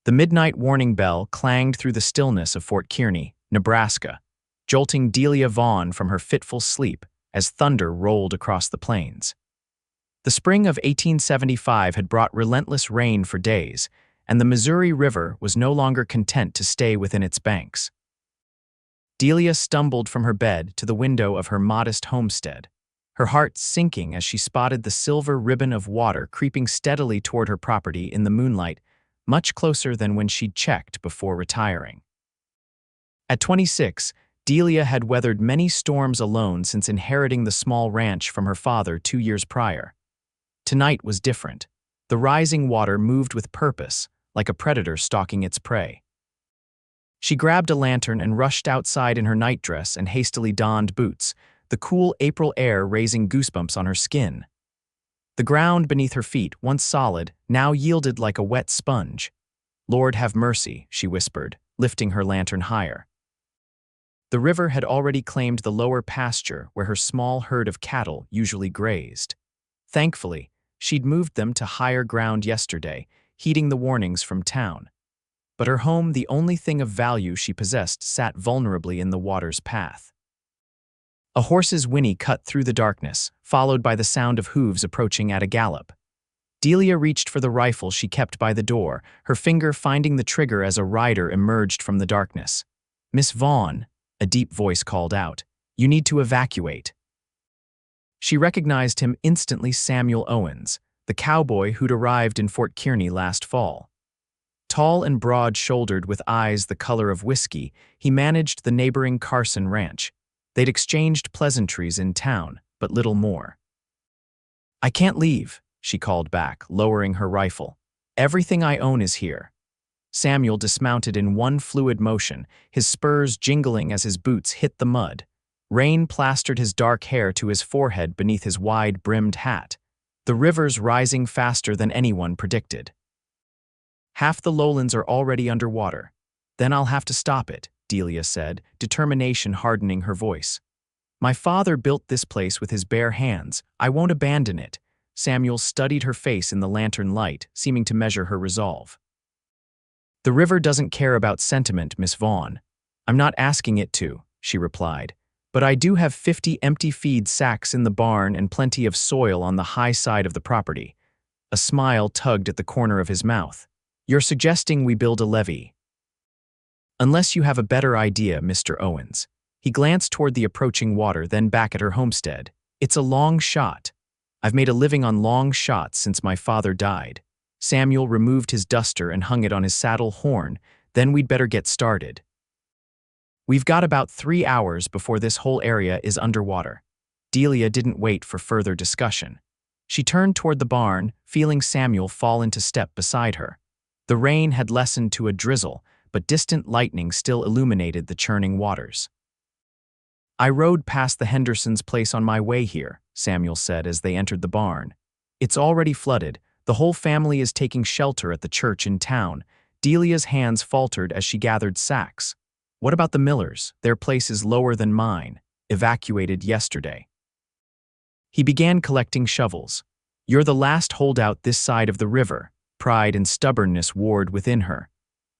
The midnight warning bell clanged through the stillness of Fort Kearny, Nebraska, jolting Delia Vaughn from her fitful sleep as thunder rolled across the plains. The spring of 1875 had brought relentless rain for days, and the Missouri River was no longer content to stay within its banks. Delia stumbled from her bed to the window of her modest homestead, her heart sinking as she spotted the silver ribbon of water creeping steadily toward her property in the moonlight, much closer than when she'd checked before retiring. At 26, Delia had weathered many storms alone since inheriting the small ranch from her father 2 years prior. Tonight was different. The rising water moved with purpose, like a predator stalking its prey. She grabbed a lantern and rushed outside in her nightdress and hastily donned boots, the cool April air raising goosebumps on her skin. The ground beneath her feet, once solid, now yielded like a wet sponge. "Lord have mercy," she whispered, lifting her lantern higher. The river had already claimed the lower pasture where her small herd of cattle usually grazed. Thankfully, she'd moved them to higher ground yesterday, heeding the warnings from town. But her home, the only thing of value she possessed, sat vulnerably in the water's path. A horse's whinny cut through the darkness, followed by the sound of hooves approaching at a gallop. Delia reached for the rifle she kept by the door, her finger finding the trigger as a rider emerged from the darkness. "Miss Vaughn," a deep voice called out, "you need to evacuate." She recognized him instantly, Samuel Owens, the cowboy who'd arrived in Fort Kearny last fall. Tall and broad-shouldered with eyes the color of whiskey, he managed the neighboring Carson ranch. They'd exchanged pleasantries in town, but little more. "I can't leave," she called back, lowering her rifle. "Everything I own is here." Samuel dismounted in one fluid motion, his spurs jingling as his boots hit the mud. Rain plastered his dark hair to his forehead beneath his wide-brimmed hat. The river's rising faster than anyone predicted. "Half the lowlands are already underwater. Then I'll have to stop it," Delia said, determination hardening her voice. "My father built this place with his bare hands. I won't abandon it." Samuel studied her face in the lantern light, seeming to measure her resolve. "The river doesn't care about sentiment, Miss Vaughn. I'm not asking it to," she replied. "But I do have 50 empty feed sacks in the barn and plenty of soil on the high side of the property." A smile tugged at the corner of his mouth. "You're suggesting we build a levee?" "Unless you have a better idea, Mr. Owens." He glanced toward the approaching water, then back at her homestead. "It's a long shot. I've made a living on long shots since my father died." Samuel removed his duster and hung it on his saddle horn. "Then we'd better get started. We've got about 3 hours before this whole area is underwater." Delia didn't wait for further discussion. She turned toward the barn, feeling Samuel fall into step beside her. The rain had lessened to a drizzle, but distant lightning still illuminated the churning waters. "I rode past the Hendersons' place on my way here," Samuel said as they entered the barn. "It's already flooded. The whole family is taking shelter at the church in town." Delia's hands faltered as she gathered sacks. "What about the Millers? Their place is lower than mine. Evacuated yesterday." He began collecting shovels. "You're the last holdout this side of the river." Pride and stubbornness warred within her.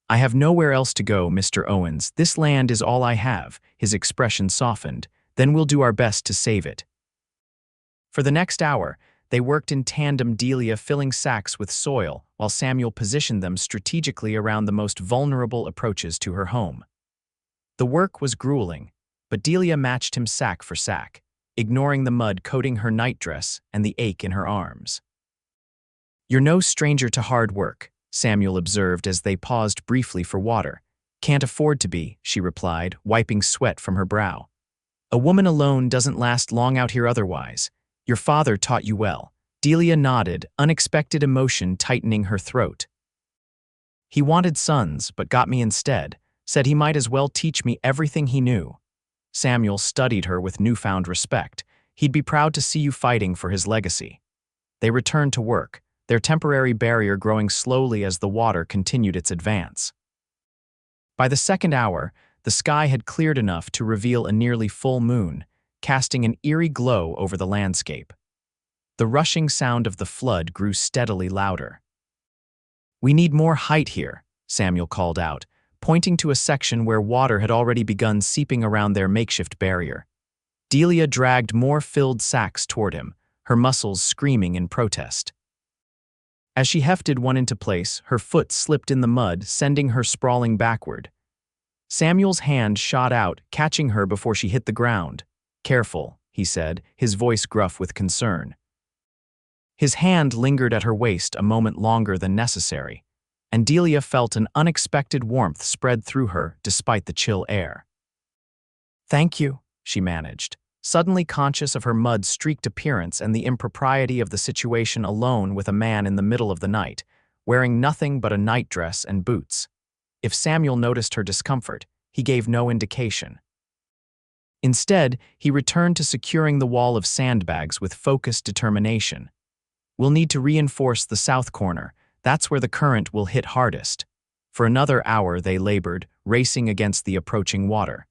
"I have nowhere else to go, Mr. Owens. This land is all I have." His expression softened. "Then we'll do our best to save it." For the next hour, they worked in tandem, Delia filling sacks with soil, while Samuel positioned them strategically around the most vulnerable approaches to her home. The work was grueling, but Delia matched him sack for sack, ignoring the mud coating her nightdress and the ache in her arms. "You're no stranger to hard work," Samuel observed as they paused briefly for water. "Can't afford to be," she replied, wiping sweat from her brow. "A woman alone doesn't last long out here otherwise. Your father taught you well." Delia nodded, unexpected emotion tightening her throat. "He wanted sons, but got me instead. Said he might as well teach me everything he knew." Samuel studied her with newfound respect. "He'd be proud to see you fighting for his legacy." They returned to work, their temporary barrier growing slowly as the water continued its advance. By the second hour, the sky had cleared enough to reveal a nearly full moon, casting an eerie glow over the landscape. The rushing sound of the flood grew steadily louder. "We need more height here," Samuel called out, pointing to a section where water had already begun seeping around their makeshift barrier. Delia dragged more filled sacks toward him, her muscles screaming in protest. As she hefted one into place, her foot slipped in the mud, sending her sprawling backward. Samuel's hand shot out, catching her before she hit the ground. "Careful," he said, his voice gruff with concern. His hand lingered at her waist a moment longer than necessary, and Delia felt an unexpected warmth spread through her despite the chill air. "Thank you," she managed, suddenly conscious of her mud-streaked appearance and the impropriety of the situation alone with a man in the middle of the night, wearing nothing but a nightdress and boots. If Samuel noticed her discomfort, he gave no indication. Instead, he returned to securing the wall of sandbags with focused determination. "We'll need to reinforce the south corner. That's where the current will hit hardest." For another hour they labored, racing against the approaching water.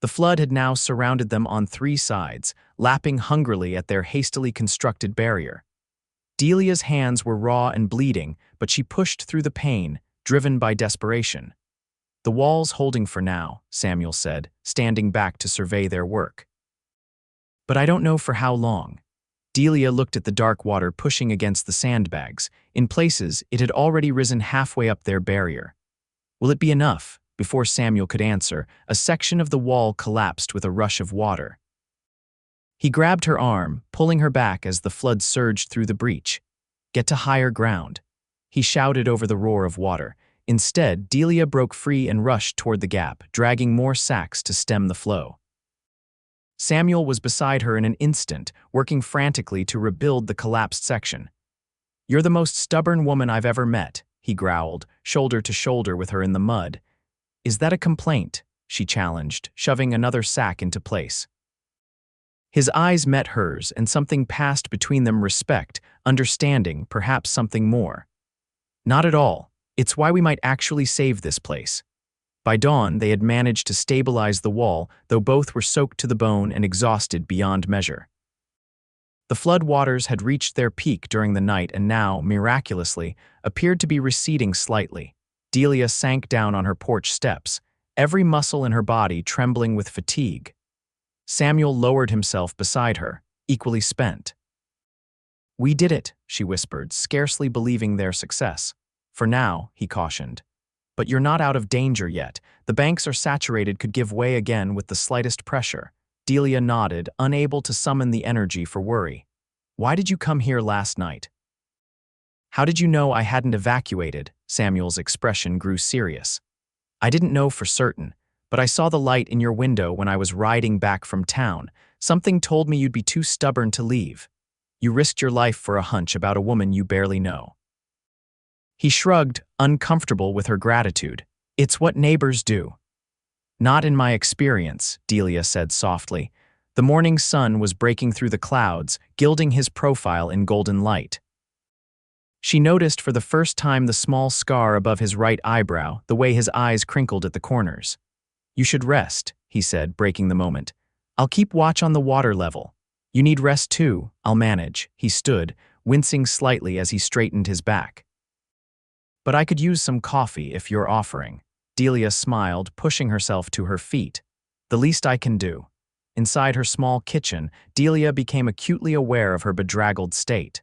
The flood had now surrounded them on three sides, lapping hungrily at their hastily constructed barrier. Delia's hands were raw and bleeding, but she pushed through the pain, driven by desperation. "The wall's holding for now," Samuel said, standing back to survey their work. "But I don't know for how long." Delia looked at the dark water pushing against the sandbags. In places, it had already risen halfway up their barrier. "Will it be enough?" Before Samuel could answer, a section of the wall collapsed with a rush of water. He grabbed her arm, pulling her back as the flood surged through the breach. "Get to higher ground," he shouted over the roar of water. Instead, Delia broke free and rushed toward the gap, dragging more sacks to stem the flow. Samuel was beside her in an instant, working frantically to rebuild the collapsed section. "You're the most stubborn woman I've ever met," he growled, shoulder to shoulder with her in the mud. "Is that a complaint?" she challenged, shoving another sack into place. His eyes met hers, and something passed between them: respect, understanding, perhaps something more. "Not at all. It's why we might actually save this place." By dawn, they had managed to stabilize the wall, though both were soaked to the bone and exhausted beyond measure. The flood waters had reached their peak during the night and now, miraculously, appeared to be receding slightly. Delia sank down on her porch steps, every muscle in her body trembling with fatigue. Samuel lowered himself beside her, equally spent. "We did it," she whispered, scarcely believing their success. "For now," he cautioned. "But you're not out of danger yet. The banks are saturated, could give way again with the slightest pressure." Delia nodded, unable to summon the energy for worry. "Why did you come here last night?" "How did you know I hadn't evacuated?" Samuel's expression grew serious. "I didn't know for certain, but I saw the light in your window when I was riding back from town. Something told me you'd be too stubborn to leave. You risked your life for a hunch about a woman you barely know." He shrugged, uncomfortable with her gratitude. "It's what neighbors do." "Not in my experience," Delia said softly. The morning sun was breaking through the clouds, gilding his profile in golden light. She noticed for the first time the small scar above his right eyebrow, the way his eyes crinkled at the corners. "You should rest," he said, breaking the moment. "I'll keep watch on the water level. You need rest too. I'll manage." He stood, wincing slightly as he straightened his back. "But I could use some coffee if you're offering." Delia smiled, pushing herself to her feet. "The least I can do." Inside her small kitchen, Delia became acutely aware of her bedraggled state.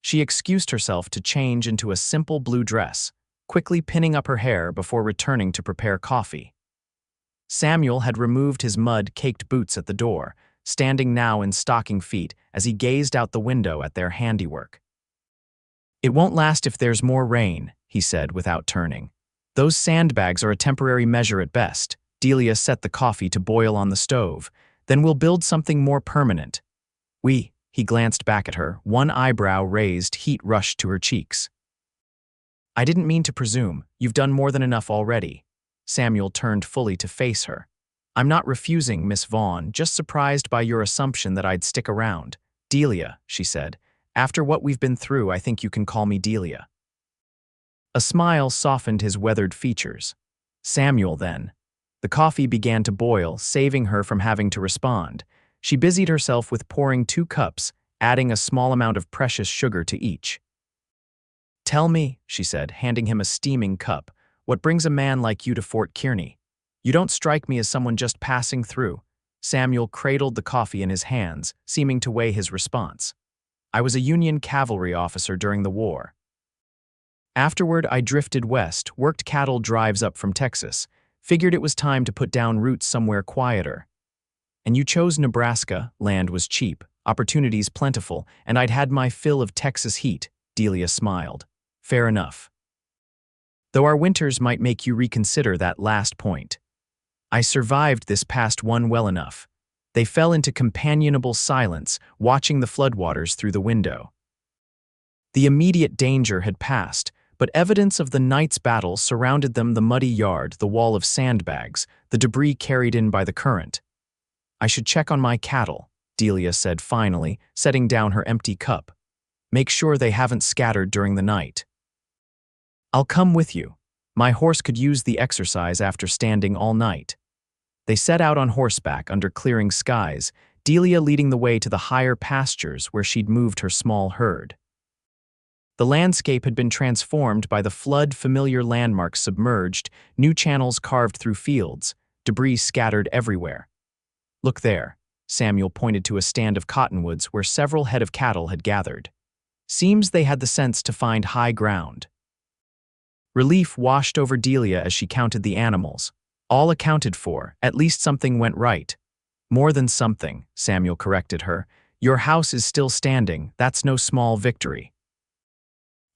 She excused herself to change into a simple blue dress, quickly pinning up her hair before returning to prepare coffee. Samuel had removed his mud-caked boots at the door, standing now in stocking feet as he gazed out the window at their handiwork. "It won't last if there's more rain," he said without turning. "Those sandbags are a temporary measure at best." Delia set the coffee to boil on the stove. "Then we'll build something more permanent." He glanced back at her, one eyebrow raised, heat rushed to her cheeks. "I didn't mean to presume. You've done more than enough already." Samuel turned fully to face her. "I'm not refusing, Miss Vaughn, just surprised by your assumption that I'd stick around." "Delia," she said. "After what we've been through, I think you can call me Delia." A smile softened his weathered features. "Samuel, then." The coffee began to boil, saving her from having to respond. She busied herself with pouring 2 cups, adding a small amount of precious sugar to each. Tell me, she said, handing him a steaming cup, what brings a man like you to Fort Kearney? You don't strike me as someone just passing through. Samuel cradled the coffee in his hands, seeming to weigh his response. I was a Union cavalry officer during the war. Afterward, I drifted west, worked cattle drives up from Texas, figured it was time to put down roots somewhere quieter. And you chose Nebraska, land was cheap, opportunities plentiful, and I'd had my fill of Texas heat, Delia smiled. Fair enough. Though our winters might make you reconsider that last point. I survived this past one well enough. They fell into companionable silence, watching the floodwaters through the window. The immediate danger had passed, but evidence of the night's battle surrounded them: the muddy yard, the wall of sandbags, the debris carried in by the current. I should check on my cattle, Delia said finally, setting down her empty cup. Make sure they haven't scattered during the night. I'll come with you. My horse could use the exercise after standing all night. They set out on horseback under clearing skies, Delia leading the way to the higher pastures where she'd moved her small herd. The landscape had been transformed by the flood, familiar landmarks submerged, new channels carved through fields, debris scattered everywhere. Look there, Samuel pointed to a stand of cottonwoods where several head of cattle had gathered. Seems they had the sense to find high ground. Relief washed over Delia as she counted the animals. All accounted for, at least something went right. More than something, Samuel corrected her. Your house is still standing, that's no small victory.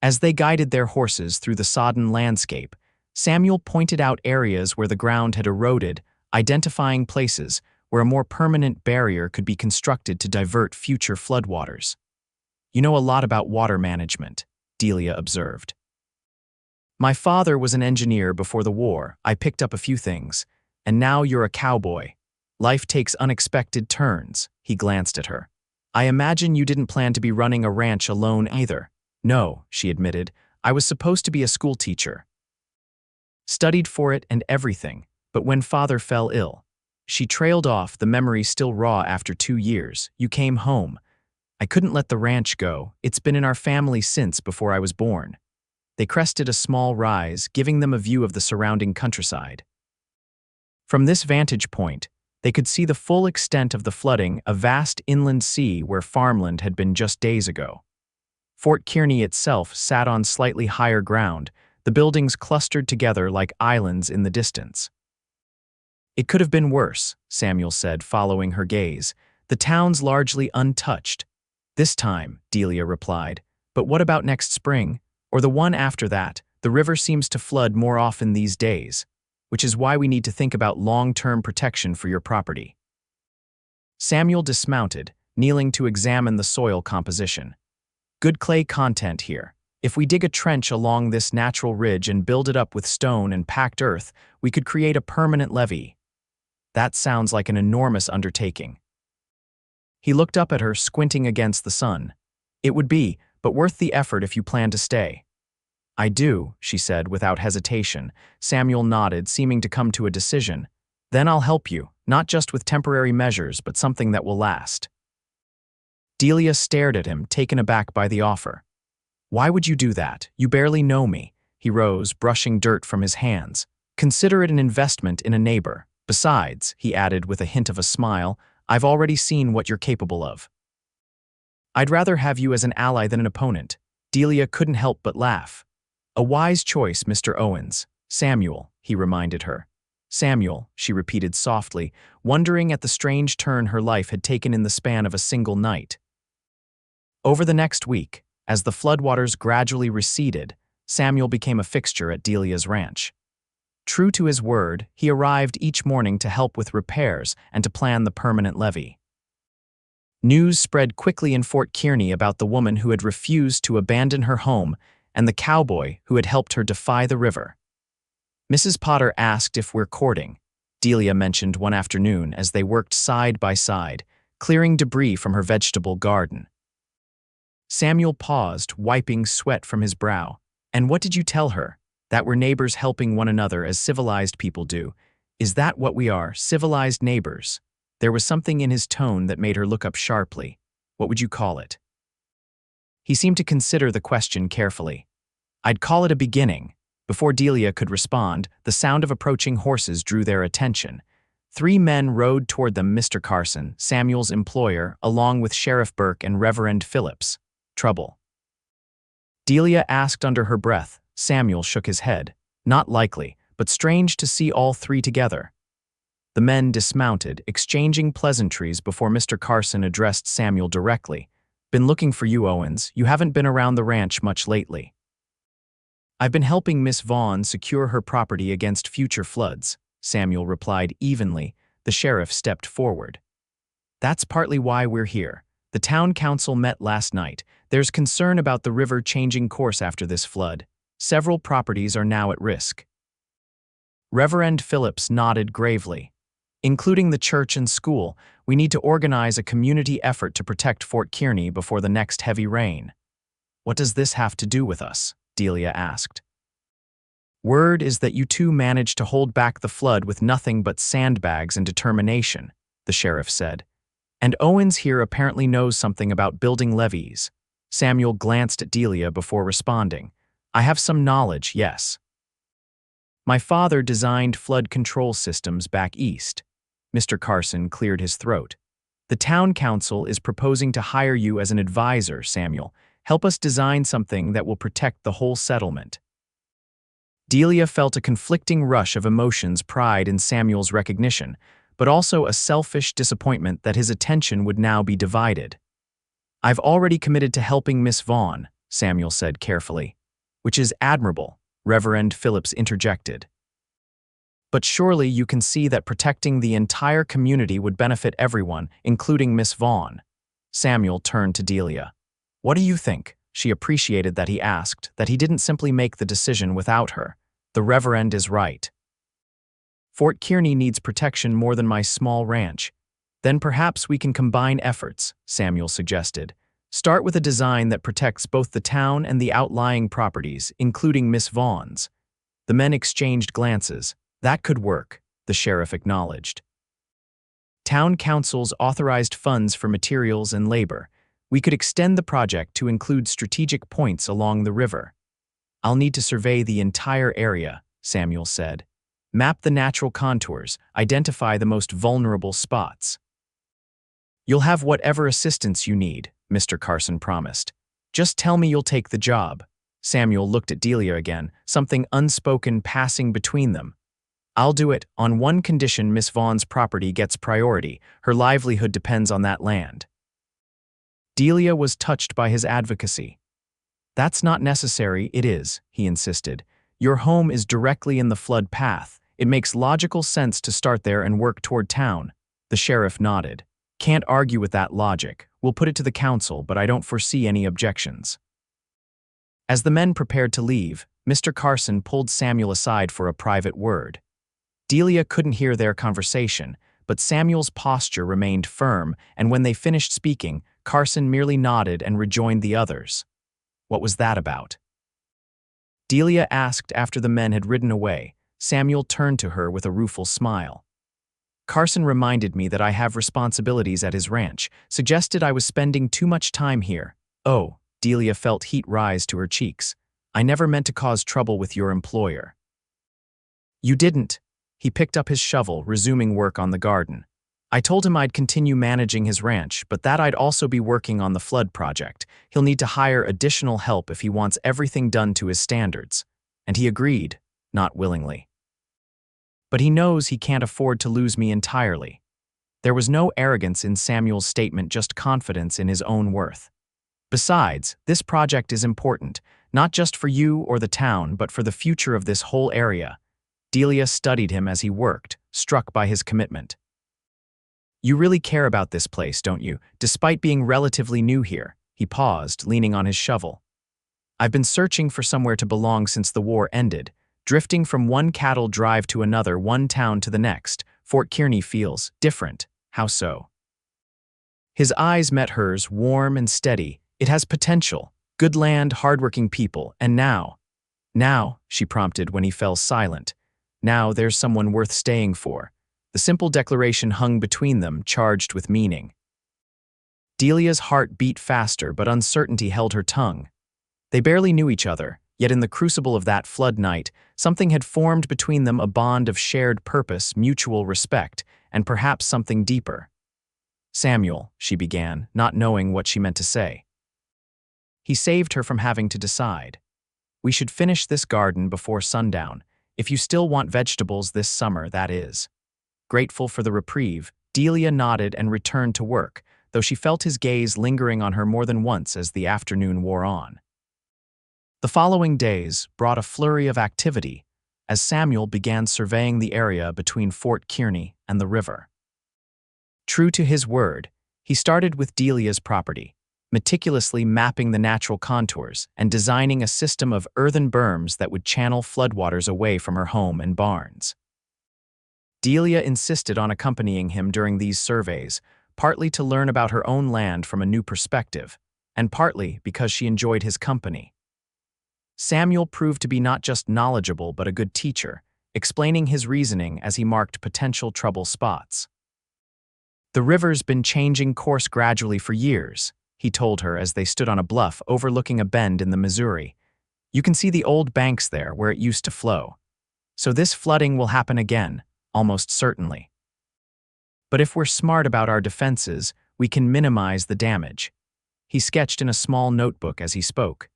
As they guided their horses through the sodden landscape, Samuel pointed out areas where the ground had eroded, identifying places where a more permanent barrier could be constructed to divert future floodwaters. You know a lot about water management, Delia observed. My father was an engineer before the war. I picked up a few things. And now you're a cowboy. Life takes unexpected turns, he glanced at her. I imagine you didn't plan to be running a ranch alone either. No, she admitted. I was supposed to be a school teacher. Studied for it and everything, but when father fell ill. She trailed off, the memory still raw after 2 years. You came home. I couldn't let the ranch go. It's been in our family since before I was born. They crested a small rise, giving them a view of the surrounding countryside. From this vantage point, they could see the full extent of the flooding, a vast inland sea where farmland had been just days ago. Fort Kearney itself sat on slightly higher ground, the buildings clustered together like islands in the distance. It could have been worse, Samuel said, following her gaze. The town's largely untouched. This time, Delia replied. But what about next spring? Or the one after that? The river seems to flood more often these days, which is why we need to think about long-term protection for your property. Samuel dismounted, kneeling to examine the soil composition. Good clay content here. If we dig a trench along this natural ridge and build it up with stone and packed earth, we could create a permanent levee. That sounds like an enormous undertaking. He looked up at her, squinting against the sun. It would be, but worth the effort if you plan to stay. I do, she said without hesitation. Samuel nodded, seeming to come to a decision. Then I'll help you, not just with temporary measures, but something that will last. Delia stared at him, taken aback by the offer. Why would you do that? You barely know me. He rose, brushing dirt from his hands. Consider it an investment in a neighbor. Besides, he added with a hint of a smile, I've already seen what you're capable of. I'd rather have you as an ally than an opponent. Delia couldn't help but laugh. A wise choice, Mr. Owens. Samuel, he reminded her. Samuel, she repeated softly, wondering at the strange turn her life had taken in the span of a single night. Over the next week, as the floodwaters gradually receded, Samuel became a fixture at Delia's ranch. True to his word, he arrived each morning to help with repairs and to plan the permanent levee. News spread quickly in Fort Kearney about the woman who had refused to abandon her home and the cowboy who had helped her defy the river. Mrs. Potter asked if we're courting, Delia mentioned one afternoon as they worked side by side, clearing debris from her vegetable garden. Samuel paused, wiping sweat from his brow. And what did you tell her? That we're neighbors helping one another as civilized people do. Is that what we are, civilized neighbors? There was something in his tone that made her look up sharply. What would you call it? He seemed to consider the question carefully. I'd call it a beginning. Before Delia could respond, the sound of approaching horses drew their attention. 3 men rode toward them, Mr. Carson, Samuel's employer, along with Sheriff Burke and Reverend Phillips. Trouble? Delia asked under her breath. Samuel shook his head. Not likely, but strange to see all 3 together. The men dismounted, exchanging pleasantries before Mr. Carson addressed Samuel directly. Been looking for you, Owens. You haven't been around the ranch much lately. I've been helping Miss Vaughn secure her property against future floods, Samuel replied evenly. The sheriff stepped forward. That's partly why we're here. The town council met last night. There's concern about the river changing course after this flood. Several properties are now at risk. Reverend Phillips nodded gravely. Including the church and school, we need to organize a community effort to protect Fort Kearney before the next heavy rain. What does this have to do with us? Delia asked. Word is that you 2 managed to hold back the flood with nothing but sandbags and determination, the sheriff said. And Owens here apparently knows something about building levees. Samuel glanced at Delia before responding. I have some knowledge, yes. My father designed flood control systems back east. Mr. Carson cleared his throat. The town council is proposing to hire you as an advisor, Samuel. Help us design something that will protect the whole settlement. Delia felt a conflicting rush of emotions, pride in Samuel's recognition, but also a selfish disappointment that his attention would now be divided. I've already committed to helping Miss Vaughn, Samuel said carefully. Which is admirable, Reverend Phillips interjected. But surely you can see that protecting the entire community would benefit everyone, including Miss Vaughn. Samuel turned to Delia. What do you think? She appreciated that he asked, that he didn't simply make the decision without her. The Reverend is right. Fort Kearney needs protection more than my small ranch. Then perhaps we can combine efforts, Samuel suggested. Start with a design that protects both the town and the outlying properties, including Miss Vaughn's. The men exchanged glances. That could work, the sheriff acknowledged. Town councils authorized funds for materials and labor. We could extend the project to include strategic points along the river. I'll need to survey the entire area, Samuel said. Map the natural contours, identify the most vulnerable spots. You'll have whatever assistance you need, Mr. Carson promised. Just tell me you'll take the job. Samuel looked at Delia again, something unspoken passing between them. I'll do it, on one condition: Miss Vaughn's property gets priority. Her livelihood depends on that land. Delia was touched by his advocacy. That's not necessary, it is, he insisted. Your home is directly in the flood path. It makes logical sense to start there and work toward town. The sheriff nodded. Can't argue with that logic. We'll put it to the council, but I don't foresee any objections. As the men prepared to leave, Mr. Carson pulled Samuel aside for a private word. Delia couldn't hear their conversation, but Samuel's posture remained firm, and when they finished speaking, Carson merely nodded and rejoined the others. What was that about? Delia asked after the men had ridden away. Samuel turned to her with a rueful smile. Carson reminded me that I have responsibilities at his ranch, suggested I was spending too much time here. Oh, Delia felt heat rise to her cheeks. I never meant to cause trouble with your employer. You didn't. He picked up his shovel, resuming work on the garden. I told him I'd continue managing his ranch, but that I'd also be working on the flood project. He'll need to hire additional help if he wants everything done to his standards. And he agreed, not willingly. But he knows he can't afford to lose me entirely. There was no arrogance in Samuel's statement, just confidence in his own worth. Besides, this project is important, not just for you or the town, but for the future of this whole area. Delia studied him as he worked, struck by his commitment. You really care about this place, don't you, despite being relatively new here? He paused, leaning on his shovel. I've been searching for somewhere to belong since the war ended, drifting from one cattle drive to another, one town to the next. Fort Kearney feels different. How so? His eyes met hers, warm and steady. It has potential, good land, hardworking people, and now, she prompted when he fell silent. Now there's someone worth staying for. The simple declaration hung between them, charged with meaning. Delia's heart beat faster, but uncertainty held her tongue. They barely knew each other, Yet in the crucible of that flood night, something had formed between them, a bond of shared purpose, mutual respect, and perhaps something deeper. "Samuel," she began, not knowing what she meant to say. He saved her from having to decide. "We should finish this garden before sundown, if you still want vegetables this summer, that is." Grateful for the reprieve, Delia nodded and returned to work, though she felt his gaze lingering on her more than once as the afternoon wore on. The following days brought a flurry of activity as Samuel began surveying the area between Fort Kearney and the river. True to his word, he started with Delia's property, meticulously mapping the natural contours and designing a system of earthen berms that would channel floodwaters away from her home and barns. Delia insisted on accompanying him during these surveys, partly to learn about her own land from a new perspective, and partly because she enjoyed his company. Samuel proved to be not just knowledgeable but a good teacher, explaining his reasoning as he marked potential trouble spots. "The river's been changing course gradually for years," he told her as they stood on a bluff overlooking a bend in the Missouri. "You can see the old banks there where it used to flow. So this flooding will happen again, almost certainly. But if we're smart about our defenses, we can minimize the damage." He sketched in a small notebook as he spoke.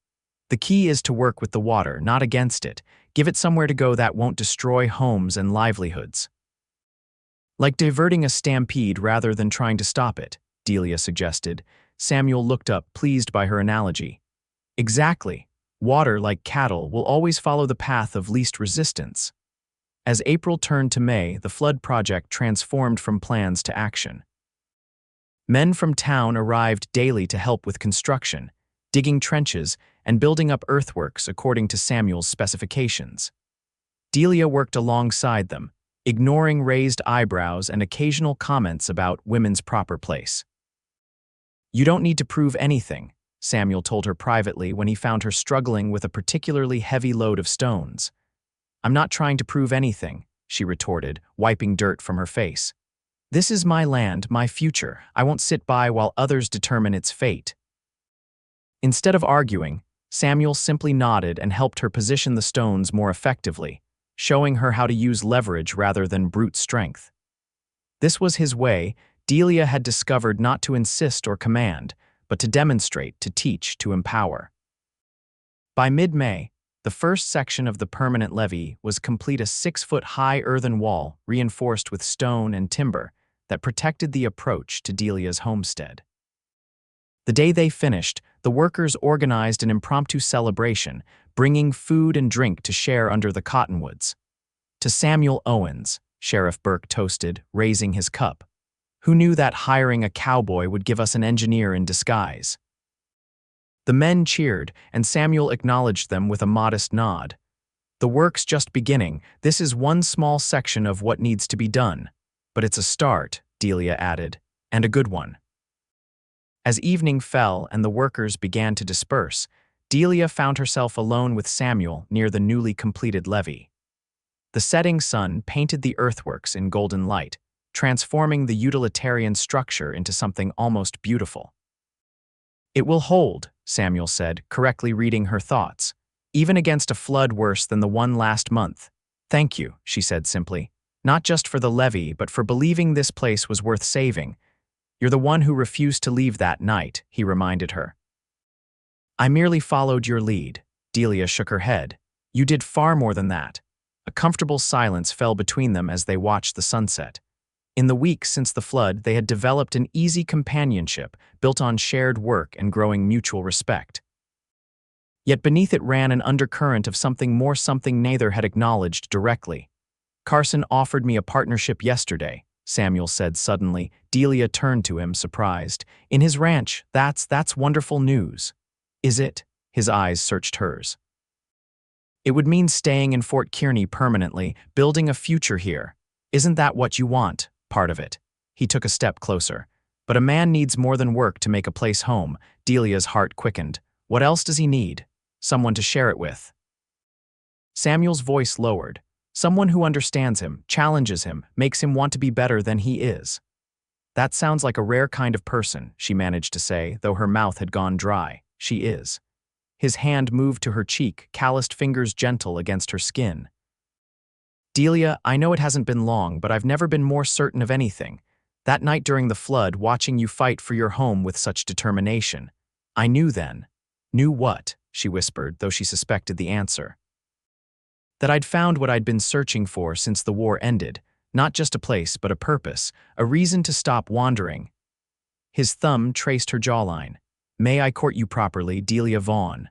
"The key is to work with the water, not against it. Give it somewhere to go that won't destroy homes and livelihoods." "Like diverting a stampede rather than trying to stop it," Delia suggested. Samuel looked up, pleased by her analogy. "Exactly. Water, like cattle, will always follow the path of least resistance." As April turned to May, the flood project transformed from plans to action. Men from town arrived daily to help with construction, digging trenches, and building up earthworks according to Samuel's specifications. Delia worked alongside them, ignoring raised eyebrows and occasional comments about women's proper place. "You don't need to prove anything," Samuel told her privately when he found her struggling with a particularly heavy load of stones. "I'm not trying to prove anything," she retorted, wiping dirt from her face. "This is my land, my future. I won't sit by while others determine its fate." Instead of arguing, Samuel simply nodded and helped her position the stones more effectively, showing her how to use leverage rather than brute strength. This was his way. Delia had discovered not to insist or command, but to demonstrate, to teach, to empower. By mid-May, the first section of the permanent levee was complete, a 6-foot-high earthen wall reinforced with stone and timber that protected the approach to Delia's homestead. The day they finished, the workers organized an impromptu celebration, bringing food and drink to share under the cottonwoods. "To Samuel Owens," Sheriff Burke toasted, raising his cup. "Who knew that hiring a cowboy would give us an engineer in disguise?" The men cheered, and Samuel acknowledged them with a modest nod. "The work's just beginning. This is one small section of what needs to be done. But it's a start," Delia added, "and a good one." As evening fell and the workers began to disperse, Delia found herself alone with Samuel near the newly completed levee. The setting sun painted the earthworks in golden light, transforming the utilitarian structure into something almost beautiful. "It will hold," Samuel said, correctly reading her thoughts, "even against a flood worse than the one last month." "Thank you," she said simply, "not just for the levee, but for believing this place was worth saving. You're the one who refused to leave that night," he reminded her. "I merely followed your lead." Delia shook her head. "You did far more than that." A comfortable silence fell between them as they watched the sunset. In the weeks since the flood, they had developed an easy companionship built on shared work and growing mutual respect. Yet beneath it ran an undercurrent of something more, something neither had acknowledged directly. "Carson offered me a partnership yesterday," Samuel said suddenly. Delia turned to him, surprised. "In his ranch, that's wonderful news." "Is it?" His eyes searched hers. "It would mean staying in Fort Kearney permanently, building a future here. Isn't that what you want? Part of it." He took a step closer. "But a man needs more than work to make a place home." Delia's heart quickened. "What else does he need? Someone to share it with." Samuel's voice lowered. "Someone who understands him, challenges him, makes him want to be better than he is." "That sounds like a rare kind of person," she managed to say, though her mouth had gone dry. "She is." His hand moved to her cheek, calloused fingers gentle against her skin. "Delia, I know it hasn't been long, but I've never been more certain of anything. That night during the flood, watching you fight for your home with such determination. I knew then." "Knew what?" she whispered, though she suspected the answer. "That I'd found what I'd been searching for since the war ended. Not just a place, but a purpose, a reason to stop wandering." His thumb traced her jawline. "May I court you properly, Delia Vaughn?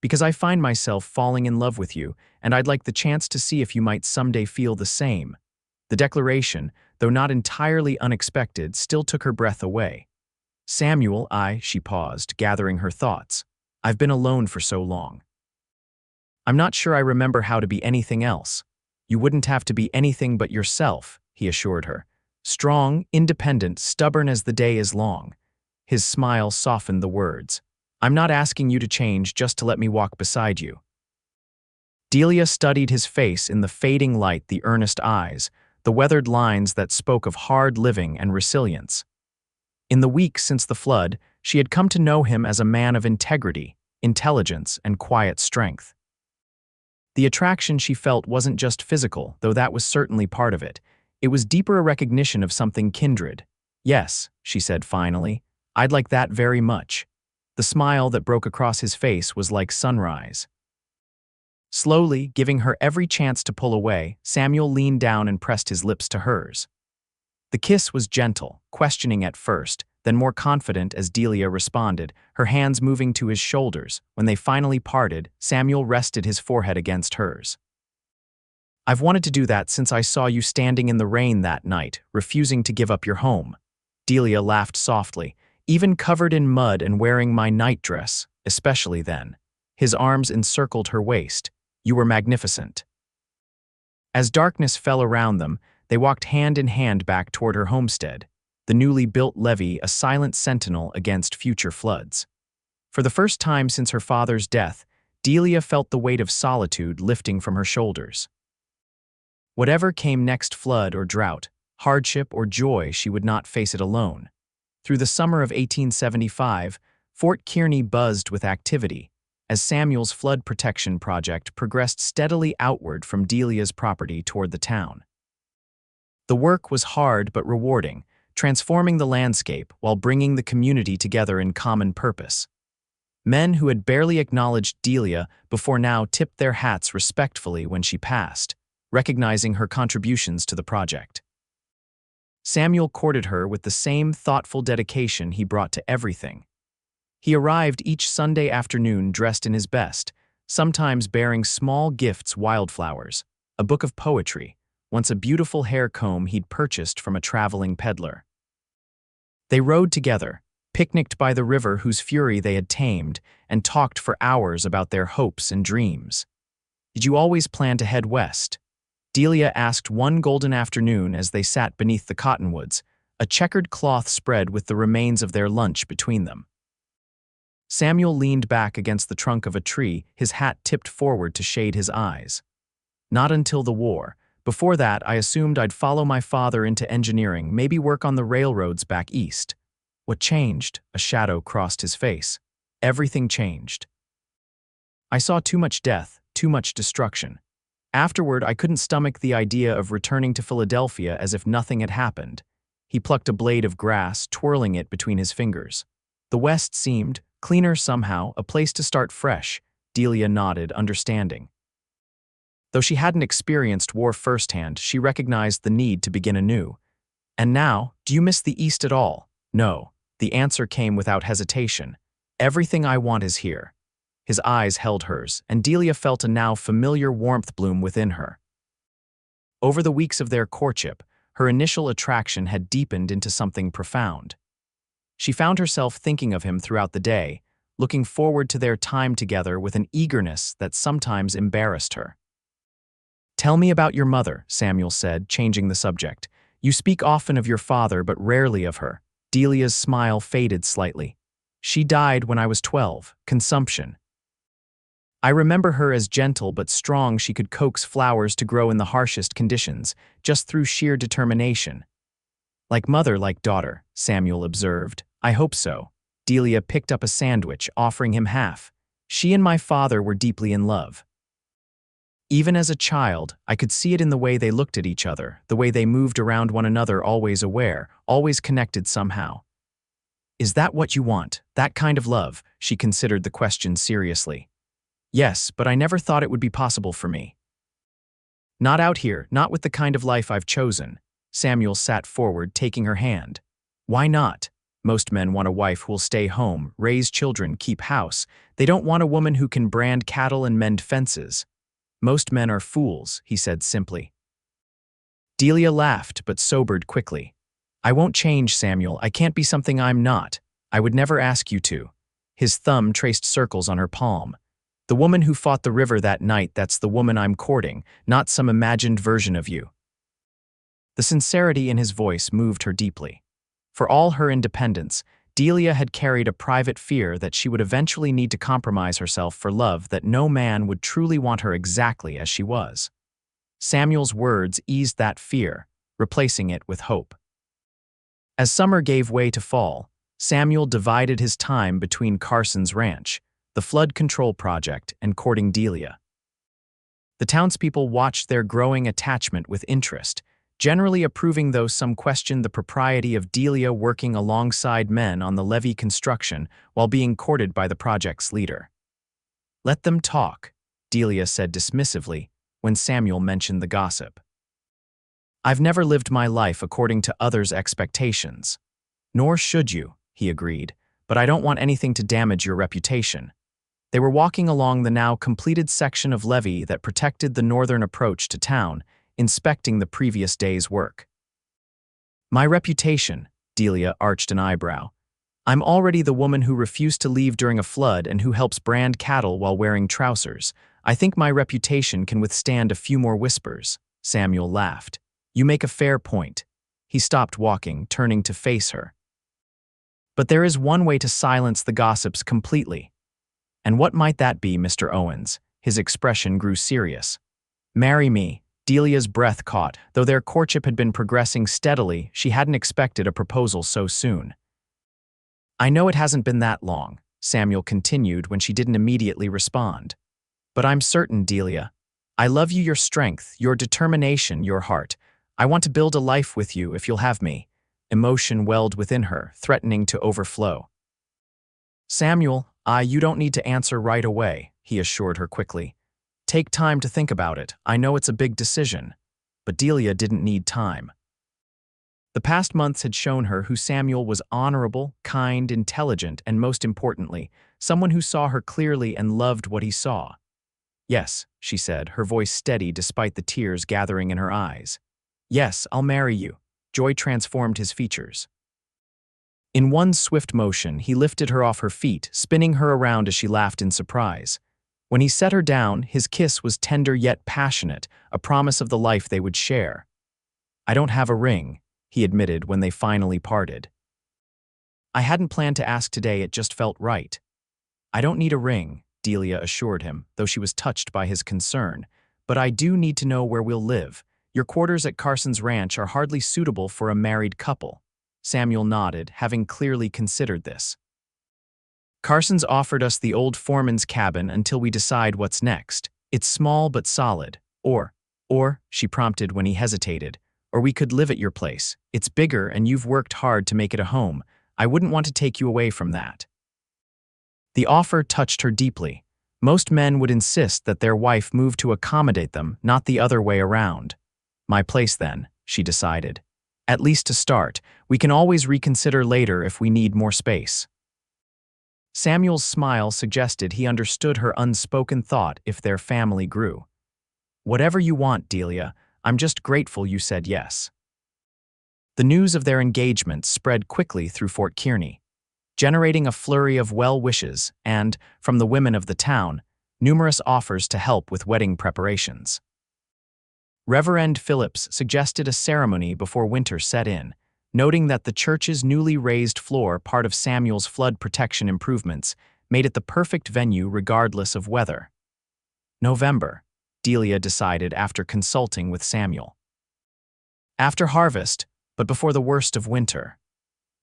Because I find myself falling in love with you, and I'd like the chance to see if you might someday feel the same." The declaration, though not entirely unexpected, still took her breath away. "Samuel, she paused, gathering her thoughts. "I've been alone for so long. I'm not sure I remember how to be anything else." "You wouldn't have to be anything but yourself," he assured her. "Strong, independent, stubborn as the day is long." His smile softened the words. "I'm not asking you to change just to let me walk beside you." Delia studied his face in the fading light, the earnest eyes, the weathered lines that spoke of hard living and resilience. In the weeks since the flood, she had come to know him as a man of integrity, intelligence, and quiet strength. The attraction she felt wasn't just physical, though that was certainly part of it. It was deeper, a recognition of something kindred. "Yes," she said finally, "I'd like that very much." The smile that broke across his face was like sunrise. Slowly, giving her every chance to pull away, Samuel leaned down and pressed his lips to hers. The kiss was gentle, questioning at first, then more confident as Delia responded, her hands moving to his shoulders. When they finally parted, Samuel rested his forehead against hers. "I've wanted to do that since I saw you standing in the rain that night, refusing to give up your home." Delia laughed softly. "Even covered in mud and wearing my nightdress, especially then." His arms encircled her waist. "You were magnificent." As darkness fell around them, they walked hand in hand back toward her homestead, the newly built levee a silent sentinel against future floods. For the first time since her father's death, Delia felt the weight of solitude lifting from her shoulders. Whatever came next, flood or drought, hardship or joy, she would not face it alone. Through the summer of 1875, Fort Kearny buzzed with activity, as Samuel's flood protection project progressed steadily outward from Delia's property toward the town. The work was hard but rewarding, transforming the landscape while bringing the community together in common purpose. Men who had barely acknowledged Delia before now tipped their hats respectfully when she passed, recognizing her contributions to the project. Samuel courted her with the same thoughtful dedication he brought to everything. He arrived each Sunday afternoon dressed in his best, sometimes bearing small gifts, wildflowers, a book of poetry, once a beautiful hair comb he'd purchased from a traveling peddler. They rode together, picnicked by the river whose fury they had tamed, and talked for hours about their hopes and dreams. "Did you always plan to head west?" Delia asked one golden afternoon as they sat beneath the cottonwoods, a checkered cloth spread with the remains of their lunch between them. Samuel leaned back against the trunk of a tree, his hat tipped forward to shade his eyes. "Not until the war. Before that, I assumed I'd follow my father into engineering, maybe work on the railroads back east." "What changed?" A shadow crossed his face. "Everything changed. I saw too much death, too much destruction. Afterward, I couldn't stomach the idea of returning to Philadelphia as if nothing had happened." He plucked a blade of grass, twirling it between his fingers. "The West seemed cleaner somehow, a place to start fresh." Delia nodded, understanding. Though she hadn't experienced war firsthand, she recognized the need to begin anew. "And now, do you miss the East at all?" "No." The answer came without hesitation. "Everything I want is here." His eyes held hers, and Delia felt a now familiar warmth bloom within her. Over the weeks of their courtship, her initial attraction had deepened into something profound. She found herself thinking of him throughout the day, looking forward to their time together with an eagerness that sometimes embarrassed her. "Tell me about your mother," Samuel said, changing the subject. "You speak often of your father, but rarely of her." Delia's smile faded slightly. "She died when I was 12, consumption. I remember her as gentle but strong. She could coax flowers to grow in the harshest conditions, just through sheer determination." "Like mother, like daughter," Samuel observed. "I hope so." Delia picked up a sandwich, offering him half. She and my father were deeply in love. Even as a child, I could see it in the way they looked at each other, the way they moved around one another, always aware, always connected somehow. Is that what you want, that kind of love? She considered the question seriously. Yes, but I never thought it would be possible for me. Not out here, not with the kind of life I've chosen. Samuel sat forward, taking her hand. Why not? Most men want a wife who'll stay home, raise children, keep house. They don't want a woman who can brand cattle and mend fences. Most men are fools, he said simply. Delia laughed, but sobered quickly. I won't change, Samuel. I can't be something I'm not. I would never ask you to. His thumb traced circles on her palm. The woman who fought the river that night, that's the woman I'm courting, not some imagined version of you. The sincerity in his voice moved her deeply. For all her independence, Delia had carried a private fear that she would eventually need to compromise herself for love, that no man would truly want her exactly as she was. Samuel's words eased that fear, replacing it with hope. As summer gave way to fall, Samuel divided his time between Carson's ranch, the flood control project, and courting Delia. The townspeople watched their growing attachment with interest, generally approving, though some questioned the propriety of Delia working alongside men on the levee construction while being courted by the project's leader. Let them talk, Delia said dismissively when Samuel mentioned the gossip. I've never lived my life according to others' expectations. Nor should you, he agreed, but I don't want anything to damage your reputation. They were walking along the now completed section of levee that protected the northern approach to town, inspecting the previous day's work. My reputation, Delia arched an eyebrow. I'm already the woman who refused to leave during a flood and who helps brand cattle while wearing trousers. I think my reputation can withstand a few more whispers. Samuel laughed. You make a fair point. He stopped walking, turning to face her. But there is one way to silence the gossips completely. And what might that be, Mr. Owens? His expression grew serious. Marry me. Delia's breath caught. Though their courtship had been progressing steadily, she hadn't expected a proposal so soon. I know it hasn't been that long, Samuel continued when she didn't immediately respond. But I'm certain, Delia. I love you, your strength, your determination, your heart. I want to build a life with you if you'll have me. Emotion welled within her, threatening to overflow. Samuel, you don't need to answer right away, he assured her quickly. Take time to think about it. I know it's a big decision. But Delia didn't need time. The past months had shown her who Samuel was: honorable, kind, intelligent, and most importantly, someone who saw her clearly and loved what he saw. Yes, she said, her voice steady despite the tears gathering in her eyes. Yes, I'll marry you. Joy transformed his features. In one swift motion, he lifted her off her feet, spinning her around as she laughed in surprise. When he set her down, his kiss was tender yet passionate, a promise of the life they would share. I don't have a ring, he admitted when they finally parted. I hadn't planned to ask today, it just felt right. I don't need a ring, Delia assured him, though she was touched by his concern. But I do need to know where we'll live. Your quarters at Carson's ranch are hardly suitable for a married couple. Samuel nodded, having clearly considered this. Carson's offered us the old foreman's cabin until we decide what's next. It's small but solid. Or, she prompted when he hesitated, or we could live at your place. It's bigger and you've worked hard to make it a home. I wouldn't want to take you away from that. The offer touched her deeply. Most men would insist that their wife move to accommodate them, not the other way around. My place then, she decided. At least to start, we can always reconsider later if we need more space. Samuel's smile suggested he understood her unspoken thought if their family grew. Whatever you want, Delia, I'm just grateful you said yes. The news of their engagement spread quickly through Fort Kearney, generating a flurry of well wishes and, from the women of the town, numerous offers to help with wedding preparations. Reverend Phillips suggested a ceremony before winter set in, noting that the church's newly raised floor, part of Samuel's flood protection improvements, made it the perfect venue regardless of weather. November, Delia decided after consulting with Samuel. After harvest, but before the worst of winter.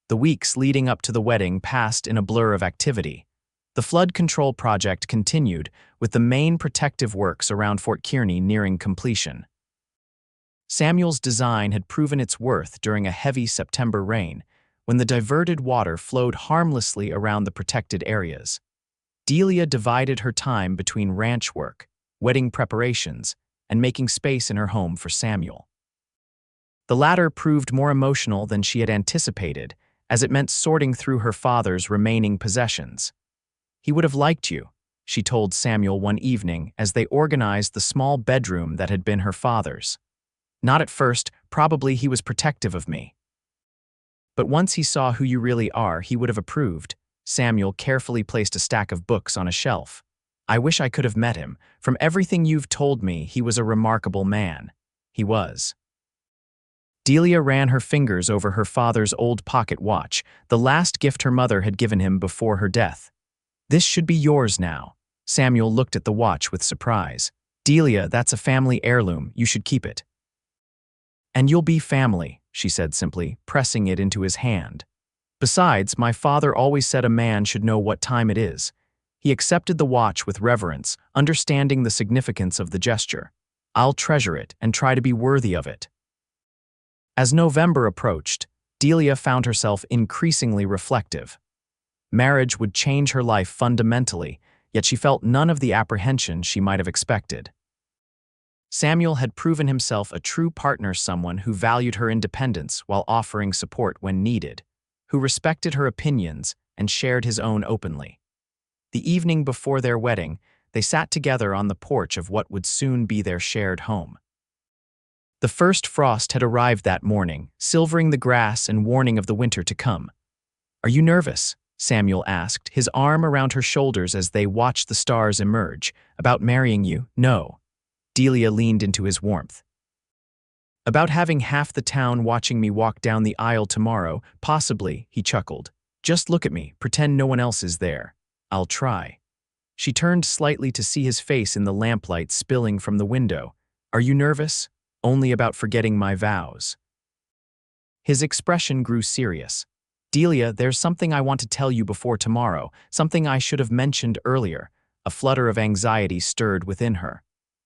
The weeks leading up to the wedding passed in a blur of activity. The flood control project continued, with the main protective works around Fort Kearny nearing completion. Samuel's design had proven its worth during a heavy September rain, when the diverted water flowed harmlessly around the protected areas. Delia divided her time between ranch work, wedding preparations, and making space in her home for Samuel. The latter proved more emotional than she had anticipated, as it meant sorting through her father's remaining possessions. "He would have liked you," she told Samuel one evening as they organized the small bedroom that had been her father's. "Not at first, probably he was protective of me. But once he saw who you really are, he would have approved." Samuel carefully placed a stack of books on a shelf. "I wish I could have met him. From everything you've told me, he was a remarkable man." He was. Delia ran her fingers over her father's old pocket watch, the last gift her mother had given him before her death. "This should be yours now." Samuel looked at the watch with surprise. "Delia, that's a family heirloom. You should keep it." "And you'll be family," she said simply, pressing it into his hand. "Besides, my father always said a man should know what time it is." He accepted the watch with reverence, understanding the significance of the gesture. "I'll treasure it and try to be worthy of it." As November approached, Delia found herself increasingly reflective. Marriage would change her life fundamentally, yet she felt none of the apprehension she might have expected. Samuel had proven himself a true partner, someone who valued her independence while offering support when needed, who respected her opinions and shared his own openly. The evening before their wedding, they sat together on the porch of what would soon be their shared home. The first frost had arrived that morning, silvering the grass and warning of the winter to come. "Are you nervous?" Samuel asked, his arm around her shoulders as they watched the stars emerge. "About marrying you?" "No." Delia leaned into his warmth. "About having half the town watching me walk down the aisle tomorrow, possibly," he chuckled. "Just look at me, pretend no one else is there." "I'll try." She turned slightly to see his face in the lamplight spilling from the window. "Are you nervous?" "Only about forgetting my vows." His expression grew serious. "Delia, there's something I want to tell you before tomorrow, something I should have mentioned earlier." A flutter of anxiety stirred within her.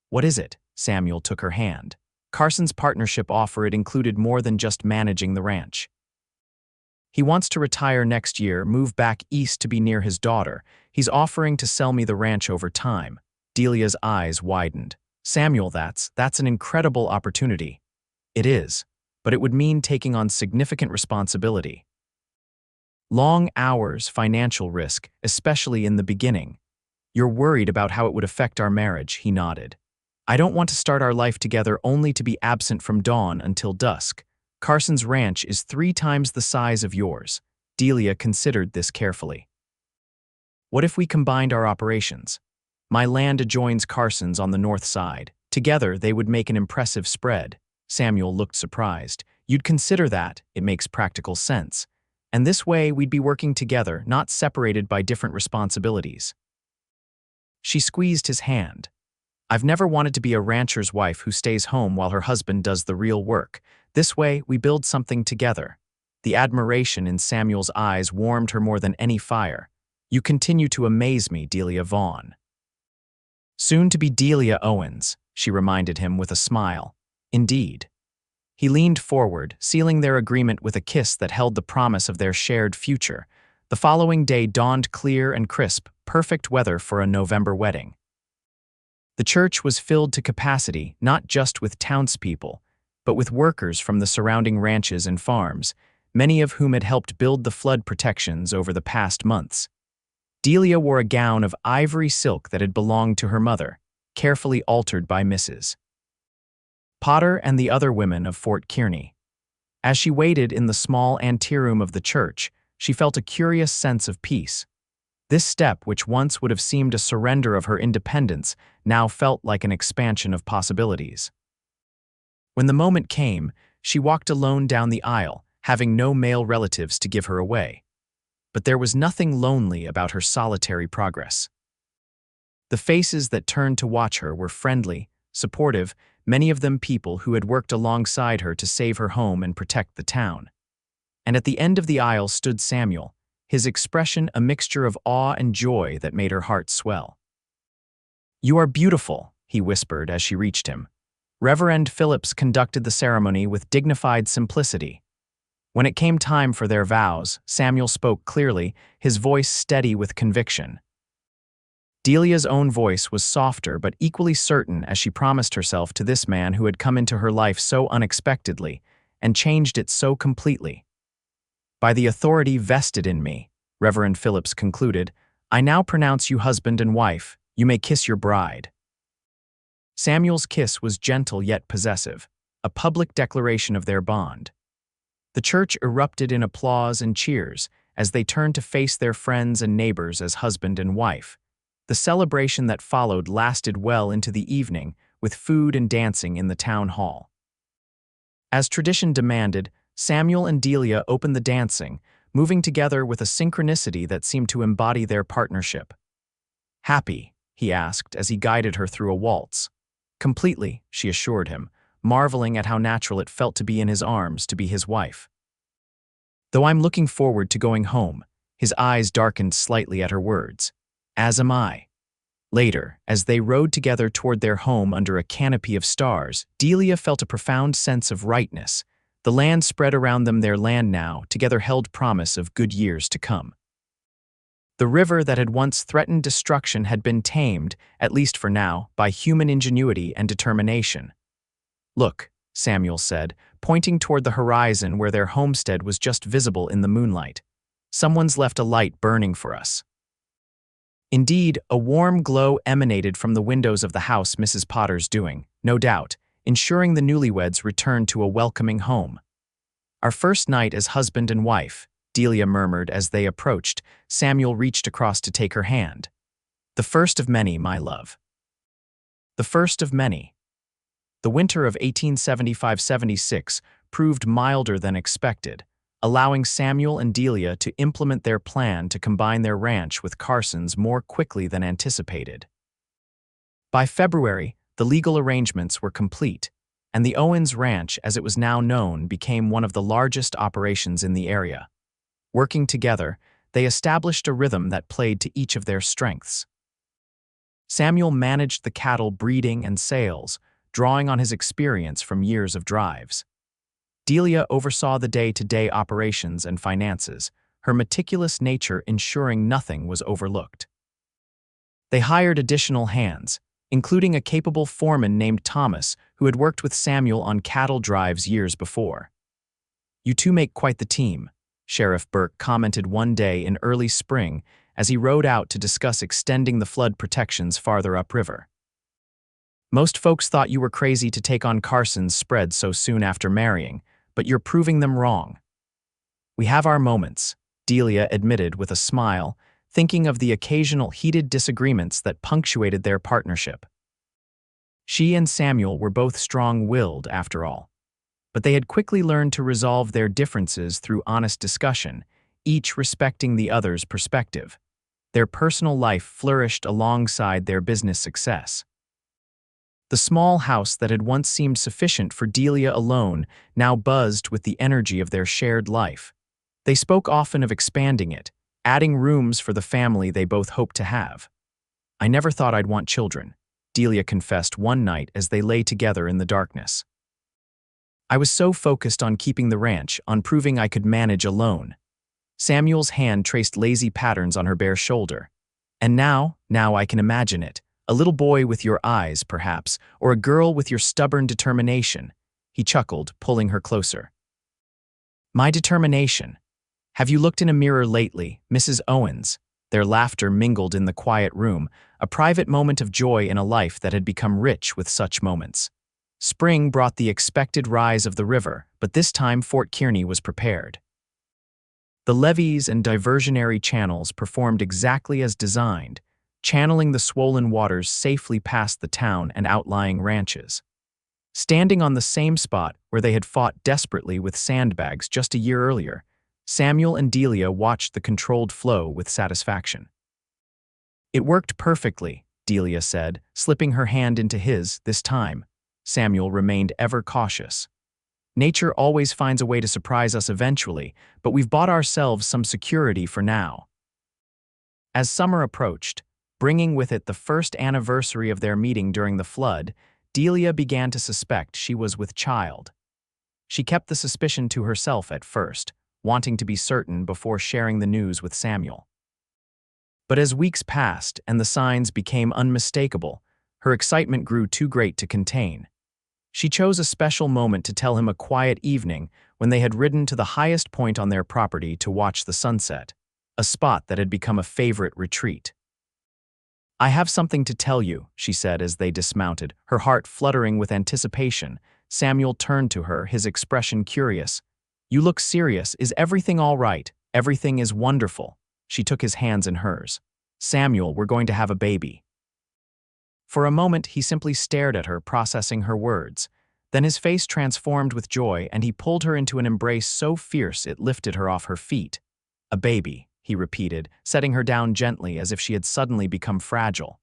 "What is it?" Samuel took her hand. "Carson's partnership offer, it included more than just managing the ranch. He wants to retire next year, move back east to be near his daughter. He's offering to sell me the ranch over time." Delia's eyes widened. "Samuel, that's an incredible opportunity." "It is, but it would mean taking on significant responsibility. Long hours, financial risk, especially in the beginning." "You're worried about how it would affect our marriage," he nodded. "I don't want to start our life together only to be absent from dawn until dusk. Carson's ranch is 3 times the size of yours." Delia considered this carefully. "What if we combined our operations? My land adjoins Carson's on the north side. Together, they would make an impressive spread." Samuel looked surprised. "You'd consider that? It makes practical sense. And this way, we'd be working together, not separated by different responsibilities." She squeezed his hand. "I've never wanted to be a rancher's wife who stays home while her husband does the real work. This way, we build something together." The admiration in Samuel's eyes warmed her more than any fire. "You continue to amaze me, Delia Vaughn." "Soon to be Delia Owens," she reminded him with a smile. "Indeed." He leaned forward, sealing their agreement with a kiss that held the promise of their shared future. The following day dawned clear and crisp, perfect weather for a November wedding. The church was filled to capacity, not just with townspeople, but with workers from the surrounding ranches and farms, many of whom had helped build the flood protections over the past months. Delia wore a gown of ivory silk that had belonged to her mother, carefully altered by Mrs. Potter and the other women of Fort Kearny. As she waited in the small anteroom of the church, she felt a curious sense of peace. This step, which once would have seemed a surrender of her independence, now felt like an expansion of possibilities. When the moment came, she walked alone down the aisle, having no male relatives to give her away. But there was nothing lonely about her solitary progress. The faces that turned to watch her were friendly, supportive, many of them people who had worked alongside her to save her home and protect the town. And at the end of the aisle stood Samuel, his expression a mixture of awe and joy that made her heart swell. "You are beautiful," he whispered as she reached him. Reverend Phillips conducted the ceremony with dignified simplicity. When it came time for their vows, Samuel spoke clearly, his voice steady with conviction. Delia's own voice was softer but equally certain as she promised herself to this man who had come into her life so unexpectedly and changed it so completely. "By the authority vested in me," Reverend Phillips concluded, "I now pronounce you husband and wife. You may kiss your bride." Samuel's kiss was gentle yet possessive, a public declaration of their bond. The church erupted in applause and cheers as they turned to face their friends and neighbors as husband and wife. The celebration that followed lasted well into the evening, with food and dancing in the town hall. As tradition demanded, Samuel and Delia opened the dancing, moving together with a synchronicity that seemed to embody their partnership. "Happy?" he asked as he guided her through a waltz. "Completely," she assured him, marveling at how natural it felt to be in his arms, to be his wife. "Though I'm looking forward to going home," his eyes darkened slightly at her words. "As am I." Later, as they rode together toward their home under a canopy of stars, Delia felt a profound sense of rightness. The land spread around them, their land now, together held promise of good years to come. The river that had once threatened destruction had been tamed, at least for now, by human ingenuity and determination. "Look," Samuel said, pointing toward the horizon where their homestead was just visible in the moonlight. "Someone's left a light burning for us." Indeed, a warm glow emanated from the windows of the house Mrs. Potter's doing, no doubt, ensuring the newlyweds returned to a welcoming home. "Our first night as husband and wife," Delia murmured as they approached. Samuel reached across to take her hand. "The first of many, my love." The first of many. The winter of 1875-76 proved milder than expected, allowing Samuel and Delia to implement their plan to combine their ranch with Carson's more quickly than anticipated. By February, the legal arrangements were complete, and the Owens Ranch, as it was now known, became one of the largest operations in the area. Working together, they established a rhythm that played to each of their strengths. Samuel managed the cattle breeding and sales, drawing on his experience from years of drives. Delia oversaw the day-to-day operations and finances, her meticulous nature ensuring nothing was overlooked. They hired additional hands, including a capable foreman named Thomas who had worked with Samuel on cattle drives years before. "You two make quite the team," Sheriff Burke commented one day in early spring as he rode out to discuss extending the flood protections farther upriver. "Most folks thought you were crazy to take on Carson's spread so soon after marrying, but you're proving them wrong." "We have our moments," Delia admitted with a smile, thinking of the occasional heated disagreements that punctuated their partnership. She and Samuel were both strong-willed, after all, but they had quickly learned to resolve their differences through honest discussion, each respecting the other's perspective. Their personal life flourished alongside their business success. The small house that had once seemed sufficient for Delia alone now buzzed with the energy of their shared life. They spoke often of expanding it, adding rooms for the family they both hoped to have. "I never thought I'd want children," Delia confessed one night as they lay together in the darkness. "I was so focused on keeping the ranch, on proving I could manage alone." Samuel's hand traced lazy patterns on her bare shoulder. "And now I can imagine it. A little boy with your eyes, perhaps, or a girl with your stubborn determination." He chuckled, pulling her closer. "My determination. Have you looked in a mirror lately, Mrs. Owens?" Their laughter mingled in the quiet room, a private moment of joy in a life that had become rich with such moments. Spring brought the expected rise of the river, but this time Fort Kearny was prepared. The levees and diversionary channels performed exactly as designed, channeling the swollen waters safely past the town and outlying ranches. Standing on the same spot where they had fought desperately with sandbags just a year earlier, Samuel and Delia watched the controlled flow with satisfaction. "It worked perfectly," Delia said, slipping her hand into his this time. Samuel remained ever cautious. Nature always finds a way to surprise us eventually, but we've bought ourselves some security for now. As summer approached, bringing with it the first anniversary of their meeting during the flood, Delia began to suspect she was with child. She kept the suspicion to herself at first, wanting to be certain before sharing the news with Samuel. But as weeks passed and the signs became unmistakable, her excitement grew too great to contain. She chose a special moment to tell him a quiet evening when they had ridden to the highest point on their property to watch the sunset, a spot that had become a favorite retreat. "I have something to tell you," she said as they dismounted, her heart fluttering with anticipation. Samuel turned to her, his expression curious. "You look serious. Is everything all right?" "Everything is wonderful." She took his hands in hers. "Samuel, we're going to have a baby." For a moment, he simply stared at her, processing her words. Then his face transformed with joy, and he pulled her into an embrace so fierce it lifted her off her feet. "A baby," he repeated, setting her down gently as if she had suddenly become fragile.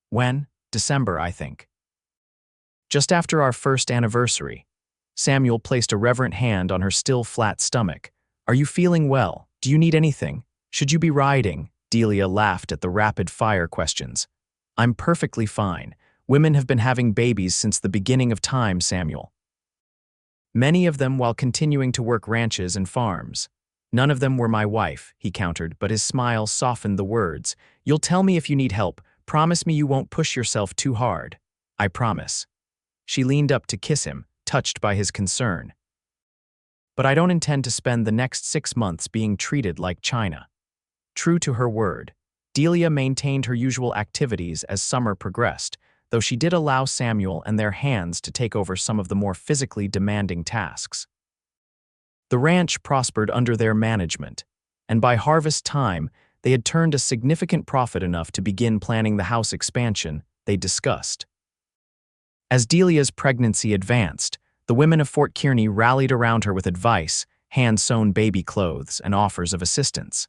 "When? December, I think." "Just after our first anniversary." Samuel placed a reverent hand on her still flat stomach. "Are you feeling well? Do you need anything? Should you be riding?" Delia laughed at the rapid-fire questions. "I'm perfectly fine. Women have been having babies since the beginning of time, Samuel. Many of them while continuing to work ranches and farms. None of them were my wife," he countered, but his smile softened the words. "You'll tell me if you need help. Promise me you won't push yourself too hard." "I promise." She leaned up to kiss him, touched by his concern. "But I don't intend to spend the next 6 months being treated like China." True to her word, Delia maintained her usual activities as summer progressed, though she did allow Samuel and their hands to take over some of the more physically demanding tasks. The ranch prospered under their management, and by harvest time, they had turned a significant profit enough to begin planning the house expansion they discussed. As Delia's pregnancy advanced, the women of Fort Kearny rallied around her with advice, hand-sewn baby clothes, and offers of assistance.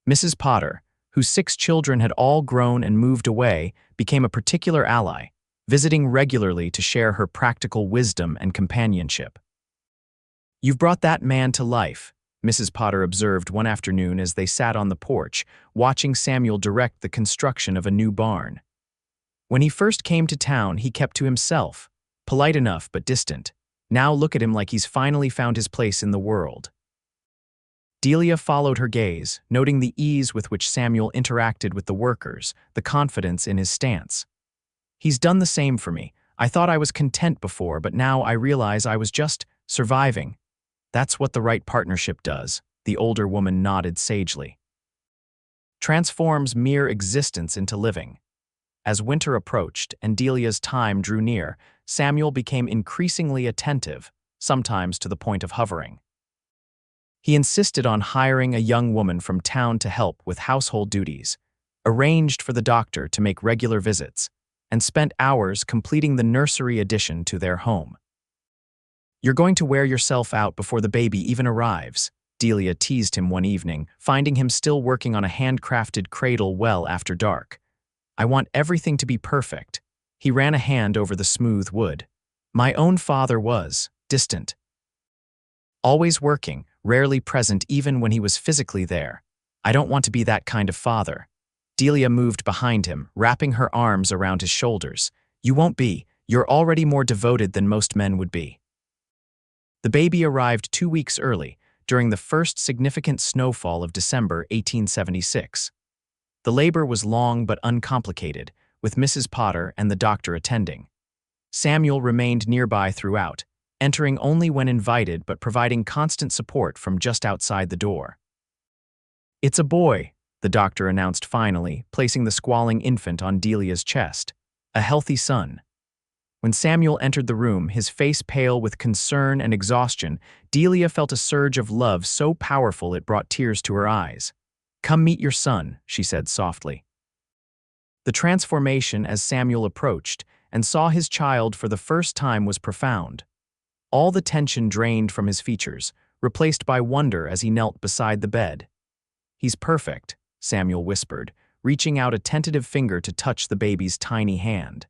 Mrs. Potter, whose 6 children had all grown and moved away, became a particular ally, visiting regularly to share her practical wisdom and companionship. "You've brought that man to life," Mrs. Potter observed one afternoon as they sat on the porch, watching Samuel direct the construction of a new barn. "When he first came to town, he kept to himself, polite enough but distant. Now look at him like he's finally found his place in the world." Delia followed her gaze, noting the ease with which Samuel interacted with the workers, the confidence in his stance. "He's done the same for me. I thought I was content before, but now I realize I was just surviving." "That's what the right partnership does," the older woman nodded sagely. "Transforms mere existence into living." As winter approached and Delia's time drew near, Samuel became increasingly attentive, sometimes to the point of hovering. He insisted on hiring a young woman from town to help with household duties, arranged for the doctor to make regular visits, and spent hours completing the nursery addition to their home. "You're going to wear yourself out before the baby even arrives," Delia teased him one evening, finding him still working on a handcrafted cradle well after dark. "I want everything to be perfect." He ran a hand over the smooth wood. "My own father was distant. Always working, rarely present even when he was physically there. I don't want to be that kind of father." Delia moved behind him, wrapping her arms around his shoulders. "You won't be. You're already more devoted than most men would be." The baby arrived 2 weeks early, during the first significant snowfall of December 1876. The labor was long but uncomplicated, with Mrs. Potter and the doctor attending. Samuel remained nearby throughout, entering only when invited but providing constant support from just outside the door. "It's a boy," the doctor announced finally, placing the squalling infant on Delia's chest. "A healthy son." When Samuel entered the room, his face pale with concern and exhaustion, Delia felt a surge of love so powerful it brought tears to her eyes. "Come meet your son," she said softly. The transformation as Samuel approached and saw his child for the first time was profound. All the tension drained from his features, replaced by wonder as he knelt beside the bed. "He's perfect," Samuel whispered, reaching out a tentative finger to touch the baby's tiny hand.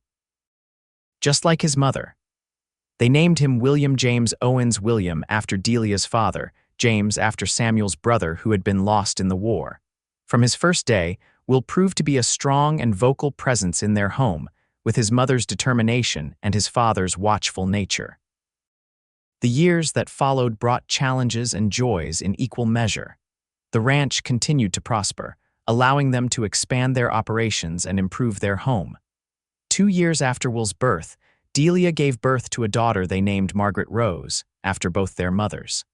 "Just like his mother." They named him William James Owens, William after Delia's father, James after Samuel's brother who had been lost in the war. From his first day, Will proved to be a strong and vocal presence in their home, with his mother's determination and his father's watchful nature. The years that followed brought challenges and joys in equal measure. The ranch continued to prosper, allowing them to expand their operations and improve their home. 2 years after Will's birth, Delia gave birth to a daughter they named Margaret Rose, after both their mothers.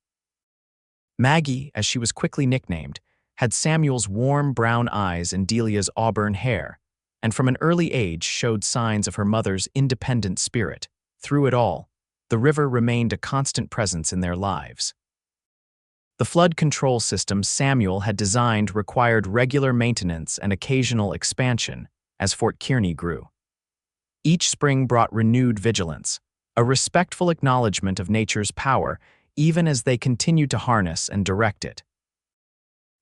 Maggie, as she was quickly nicknamed, had Samuel's warm brown eyes and Delia's auburn hair, and from an early age showed signs of her mother's independent spirit. Through it all, the river remained a constant presence in their lives. The flood control system Samuel had designed required regular maintenance and occasional expansion as Fort Kearny grew. Each spring brought renewed vigilance, a respectful acknowledgement of nature's power, even as they continued to harness and direct it.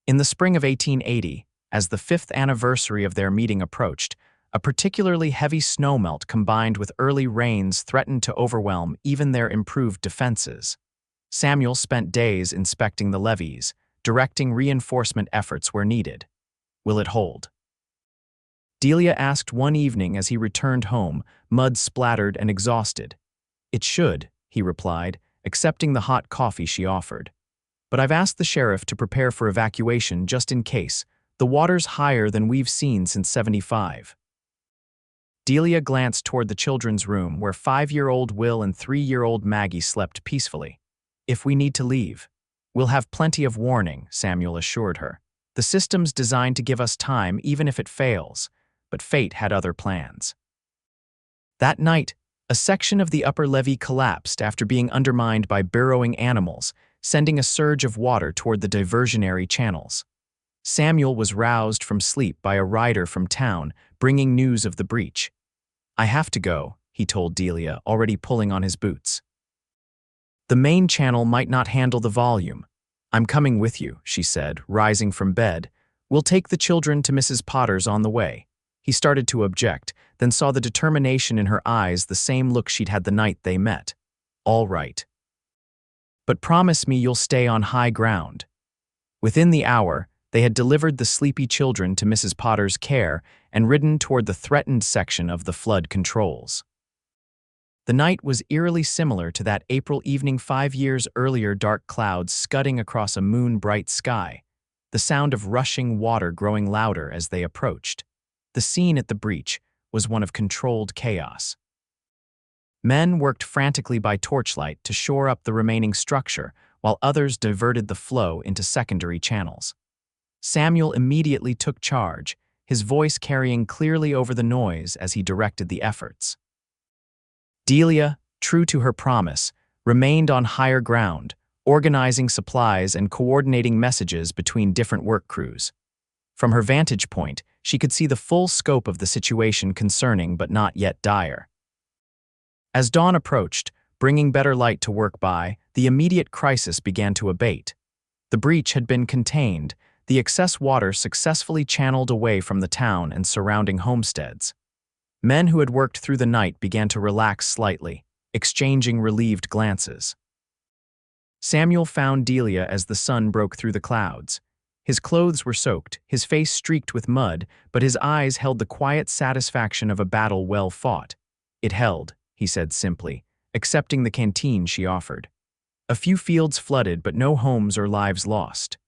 In the spring of 1880, as the 5th anniversary of their meeting approached, a particularly heavy snowmelt combined with early rains threatened to overwhelm even their improved defenses. Samuel spent days inspecting the levees, directing reinforcement efforts where needed. Will it hold? Delia asked one evening as he returned home, mud-splattered and exhausted. It should, he replied, accepting the hot coffee she offered. But I've asked the sheriff to prepare for evacuation just in case. The water's higher than we've seen since '75. Delia glanced toward the children's room where 5-year-old Will and 3-year-old Maggie slept peacefully. If we need to leave, we'll have plenty of warning, Samuel assured her. The system's designed to give us time even if it fails, but fate had other plans. That night, a section of the upper levee collapsed after being undermined by burrowing animals, sending a surge of water toward the diversionary channels. Samuel was roused from sleep by a rider from town, bringing news of the breach. I have to go, he told Delia, already pulling on his boots. The main channel might not handle the volume. I'm coming with you, she said, rising from bed. We'll take the children to Mrs. Potter's on the way. He started to object, then saw the determination in her eyes, the same look she'd had the night they met. All right. But promise me you'll stay on high ground. Within the hour, they had delivered the sleepy children to Mrs. Potter's care and ridden toward the threatened section of the flood controls. The night was eerily similar to that April evening 5 years earlier, dark clouds scudding across a moon-bright sky, the sound of rushing water growing louder as they approached. The scene at the breach was one of controlled chaos. Men worked frantically by torchlight to shore up the remaining structure, while others diverted the flow into secondary channels. Samuel immediately took charge, his voice carrying clearly over the noise as he directed the efforts. Delia, true to her promise, remained on higher ground, organizing supplies and coordinating messages between different work crews. From her vantage point, she could see the full scope of the situation, concerning but not yet dire. As dawn approached, bringing better light to work by, the immediate crisis began to abate. The breach had been contained, the excess water successfully channeled away from the town and surrounding homesteads. Men who had worked through the night began to relax slightly, exchanging relieved glances. Samuel found Delia as the sun broke through the clouds. His clothes were soaked, his face streaked with mud, but his eyes held the quiet satisfaction of a battle well fought. It held, he said simply, accepting the canteen she offered. A few fields flooded, but no homes or lives lost.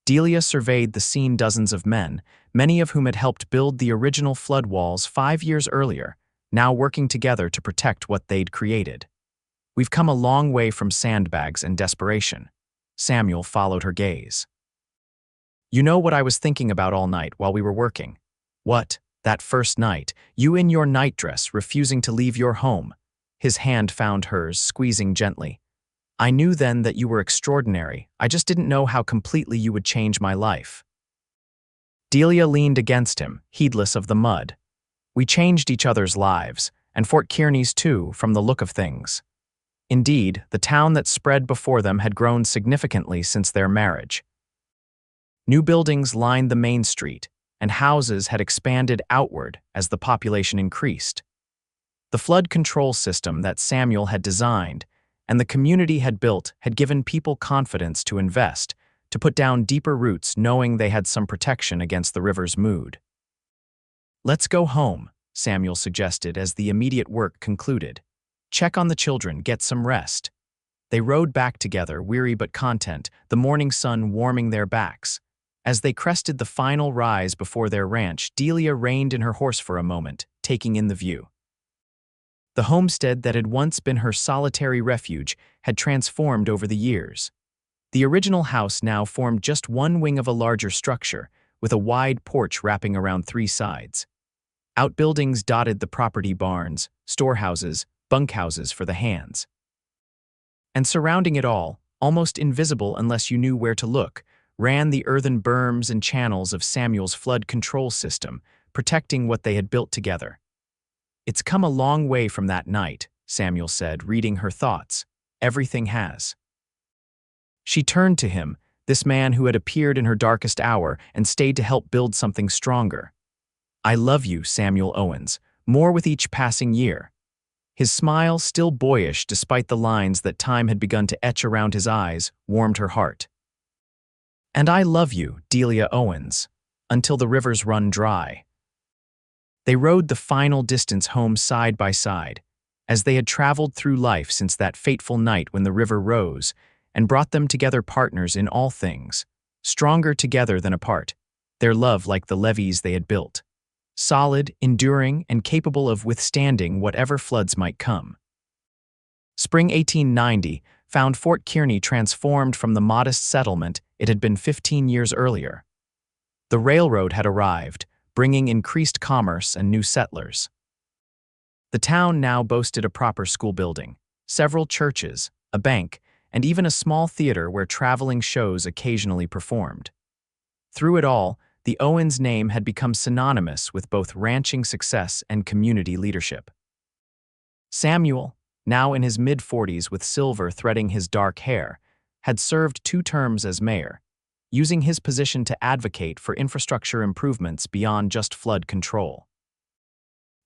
Delia surveyed the scene. Dozens of men, many of whom had helped build the original flood walls 5 years earlier, now working together to protect what they'd created. We've come a long way from sandbags and desperation. Samuel followed her gaze. You know what I was thinking about all night while we were working? What, that first night, you in your nightdress refusing to leave your home? His hand found hers, squeezing gently. I knew then that you were extraordinary. I just didn't know how completely you would change my life. Delia leaned against him, heedless of the mud. We changed each other's lives, and Fort Kearny's too, from the look of things. Indeed, the town that spread before them had grown significantly since their marriage. New buildings lined the main street, and houses had expanded outward as the population increased. The flood control system that Samuel had designed and the community had built had given people confidence to invest, to put down deeper roots knowing they had some protection against the river's mood. "Let's go home," Samuel suggested as the immediate work concluded. "Check on the children, get some rest." They rode back together, weary but content, the morning sun warming their backs. As they crested the final rise before their ranch, Delia reined in her horse for a moment, taking in the view. The homestead that had once been her solitary refuge had transformed over the years. The original house now formed just one wing of a larger structure, with a wide porch wrapping around three sides. Outbuildings dotted the property: barns, storehouses, bunkhouses for the hands. And surrounding it all, almost invisible unless you knew where to look, ran the earthen berms and channels of Samuel's flood control system, protecting what they had built together. "It's come a long way from that night," Samuel said, reading her thoughts. "Everything has." She turned to him, this man who had appeared in her darkest hour and stayed to help build something stronger. "I love you, Samuel Owens, more with each passing year." His smile, still boyish despite the lines that time had begun to etch around his eyes, warmed her heart. "And I love you, Delia Owens, until the rivers run dry." They rode the final distance home side by side, as they had traveled through life since that fateful night when the river rose and brought them together, partners in all things, stronger together than apart, their love like the levees they had built, solid, enduring, and capable of withstanding whatever floods might come. Spring 1890 found Fort Kearny transformed from the modest settlement it had been 15 years earlier. The railroad had arrived, bringing increased commerce and new settlers. The town now boasted a proper school building, several churches, a bank, and even a small theater where traveling shows occasionally performed. Through it all, the Owens name had become synonymous with both ranching success and community leadership. Samuel, now in his mid-40s with silver threading his dark hair, had served 2 terms as mayor, using his position to advocate for infrastructure improvements beyond just flood control.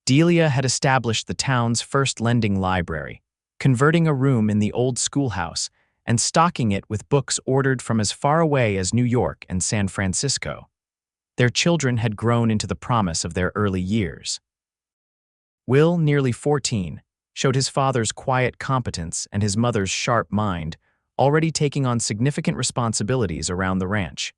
Delia had established the town's first lending library, converting a room in the old schoolhouse and stocking it with books ordered from as far away as New York and San Francisco. Their children had grown into the promise of their early years. Will, nearly 14, showed his father's quiet competence and his mother's sharp mind, already taking on significant responsibilities around the ranch.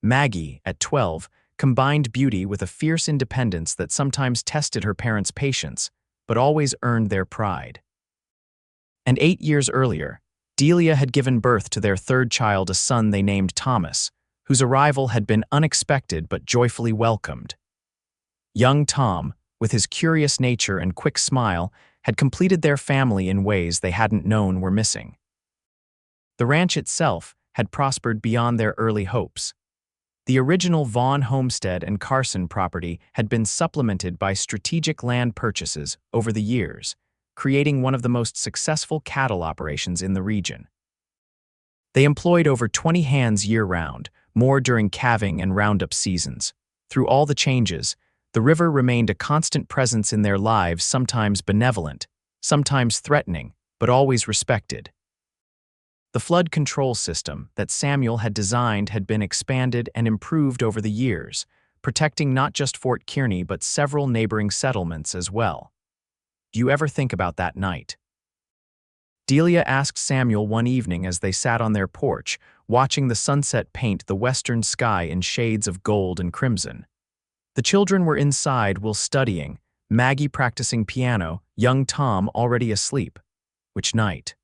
Maggie, at 12, combined beauty with a fierce independence that sometimes tested her parents' patience, but always earned their pride. And 8 years earlier, Delia had given birth to their 3rd child, a son they named Thomas, whose arrival had been unexpected but joyfully welcomed. Young Tom, with his curious nature and quick smile, had completed their family in ways they hadn't known were missing. The ranch itself had prospered beyond their early hopes. The original Vaughn homestead and Carson property had been supplemented by strategic land purchases over the years, creating one of the most successful cattle operations in the region. They employed over 20 hands year-round, more during calving and roundup seasons. Through all the changes, the river remained a constant presence in their lives, sometimes benevolent, sometimes threatening, but always respected. The flood control system that Samuel had designed had been expanded and improved over the years, protecting not just Fort Kearny but several neighboring settlements as well. "Do you ever think about that night?" Delia asked Samuel one evening as they sat on their porch, watching the sunset paint the western sky in shades of gold and crimson. The children were inside while studying, Maggie practicing piano, young Tom already asleep. "Which night?"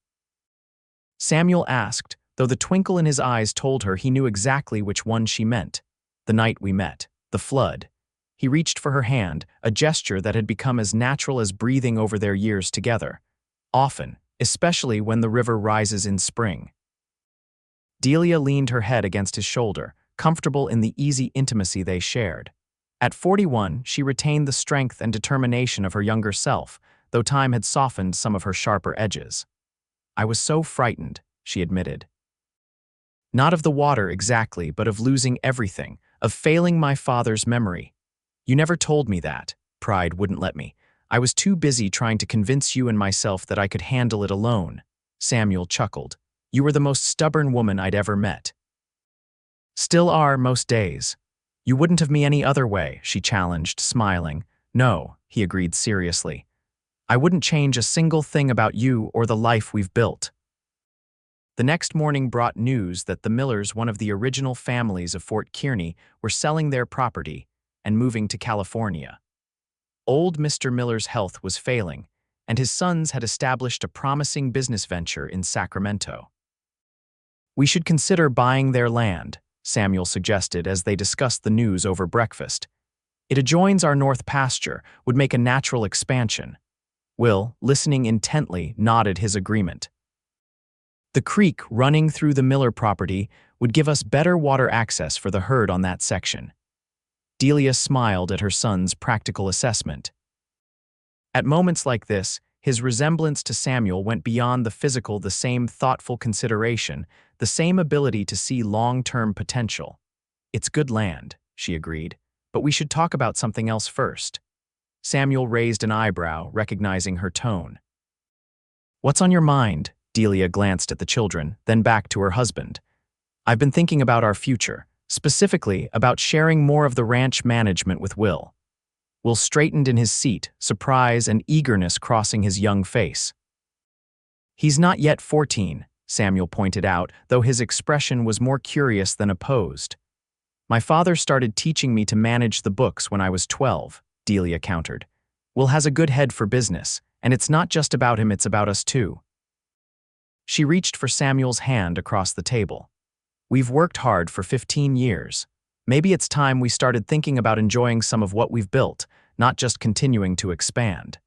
Samuel asked, though the twinkle in his eyes told her he knew exactly which one she meant. "The night we met, the flood." He reached for her hand, a gesture that had become as natural as breathing over their years together. "Often, especially when the river rises in spring." Delia leaned her head against his shoulder, comfortable in the easy intimacy they shared. At 41, she retained the strength and determination of her younger self, though time had softened some of her sharper edges. "I was so frightened," she admitted. "Not of the water exactly, but of losing everything, of failing my father's memory. You never told me that. Pride wouldn't let me. I was too busy trying to convince you and myself that I could handle it alone. Samuel chuckled. You were the most stubborn woman I'd ever met. Still are most days. You wouldn't have me any other way, she challenged, smiling. No, he agreed seriously. I wouldn't change a single thing about you or the life we've built. The next morning brought news that the Millers, one of the original families of Fort Kearny, were selling their property and moving to California. Old Mr. Miller's health was failing, and his sons had established a promising business venture in Sacramento. We should consider buying their land, Samuel suggested as they discussed the news over breakfast. It adjoins our north pasture, would make a natural expansion. Will, listening intently, nodded his agreement. The creek running through the Miller property would give us better water access for the herd on that section. Delia smiled at her son's practical assessment. At moments like this, his resemblance to Samuel went beyond the physical, the same thoughtful consideration, the same ability to see long-term potential. It's good land, she agreed, but we should talk about something else first. Samuel raised an eyebrow, recognizing her tone. What's on your mind? Delia glanced at the children, then back to her husband. I've been thinking about our future, specifically about sharing more of the ranch management with Will. Will straightened in his seat, surprise and eagerness crossing his young face. He's not yet 14, Samuel pointed out, though his expression was more curious than opposed. My father started teaching me to manage the books when I was 12, Delia countered. Will has a good head for business, and it's not just about him, it's about us too. She reached for Samuel's hand across the table. We've worked hard for 15 years. Maybe it's time we started thinking about enjoying some of what we've built, not just continuing to expand.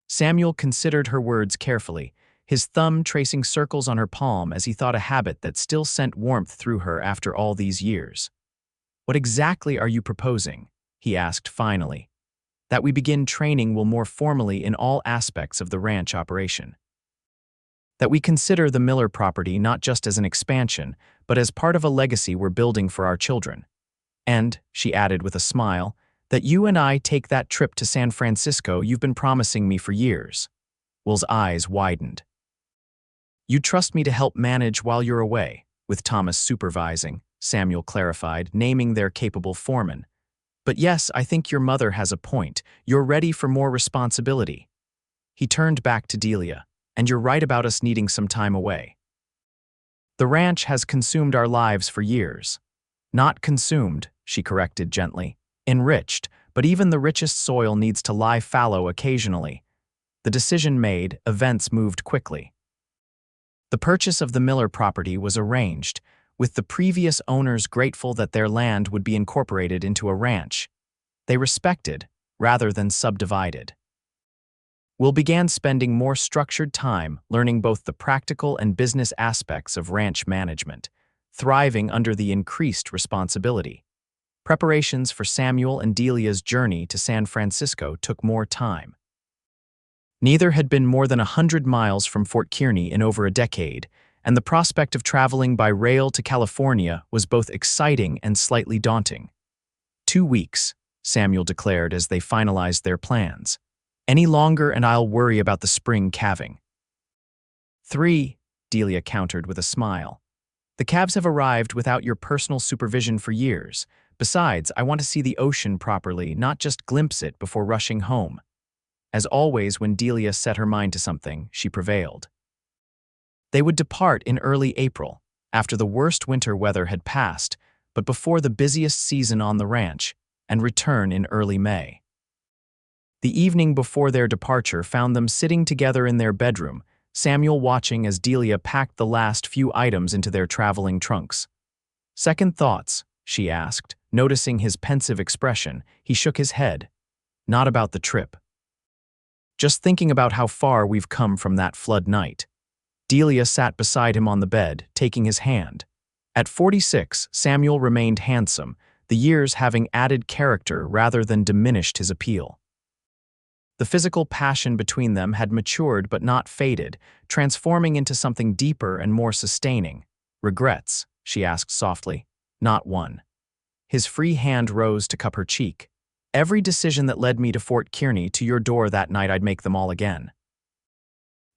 Samuel considered her words carefully, his thumb tracing circles on her palm as he thought a habit that still sent warmth through her after all these years. What exactly are you proposing? He asked finally. That we begin training Will more formally in all aspects of the ranch operation. That we consider the Miller property not just as an expansion, but as part of a legacy we're building for our children. And, she added with a smile, that you and I take that trip to San Francisco you've been promising me for years. Will's eyes widened. You trust me to help manage while you're away, with Thomas supervising, Samuel clarified, naming their capable foreman. But yes, I think your mother has a point. You're ready for more responsibility. He turned back to Delia. And you're right about us needing some time away. The ranch has consumed our lives for years. Not consumed, she corrected gently. Enriched, but even the richest soil needs to lie fallow occasionally. The decision made, events moved quickly. The purchase of the Miller property was arranged, with the previous owners grateful that their land would be incorporated into a ranch. They respected, rather than subdivided. Will began spending more structured time learning both the practical and business aspects of ranch management, thriving under the increased responsibility. Preparations for Samuel and Delia's journey to San Francisco took more time. Neither had been more than 100 miles from Fort Kearny in over a decade, and the prospect of traveling by rail to California was both exciting and slightly daunting. 2 weeks, Samuel declared as they finalized their plans. Any longer and I'll worry about the spring calving. 3, Delia countered with a smile. The calves have arrived without your personal supervision for years. Besides, I want to see the ocean properly, not just glimpse it before rushing home. As always, when Delia set her mind to something, she prevailed. They would depart in early April, after the worst winter weather had passed, but before the busiest season on the ranch, and return in early May. The evening before their departure found them sitting together in their bedroom, Samuel watching as Delia packed the last few items into their traveling trunks. Second thoughts, she asked, noticing his pensive expression. He shook his head. Not about the trip. Just thinking about how far we've come from that flood night. Delia sat beside him on the bed, taking his hand. At 46, Samuel remained handsome, the years having added character rather than diminished his appeal. The physical passion between them had matured but not faded, transforming into something deeper and more sustaining. Regrets? She asked softly. Not one. His free hand rose to cup her cheek. Every decision that led me to Fort Kearny, to your door that night, I'd make them all again."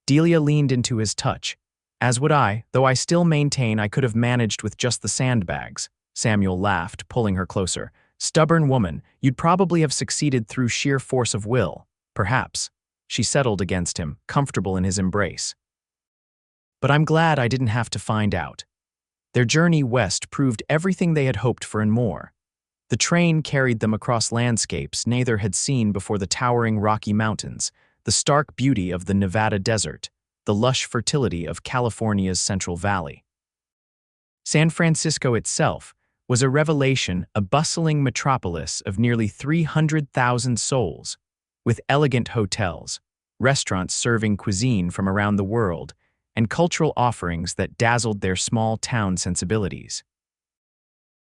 Delia leaned into his touch. "As would I, though I still maintain I could have managed with just the sandbags." Samuel laughed, pulling her closer. "Stubborn woman, you'd probably have succeeded through sheer force of will. Perhaps." She settled against him, comfortable in his embrace. "But I'm glad I didn't have to find out." Their journey west proved everything they had hoped for and more. The train carried them across landscapes neither had seen before: the towering Rocky Mountains, the stark beauty of the Nevada desert, the lush fertility of California's Central Valley. San Francisco itself was a revelation, a bustling metropolis of nearly 300,000 souls, with elegant hotels, restaurants serving cuisine from around the world, and cultural offerings that dazzled their small-town sensibilities.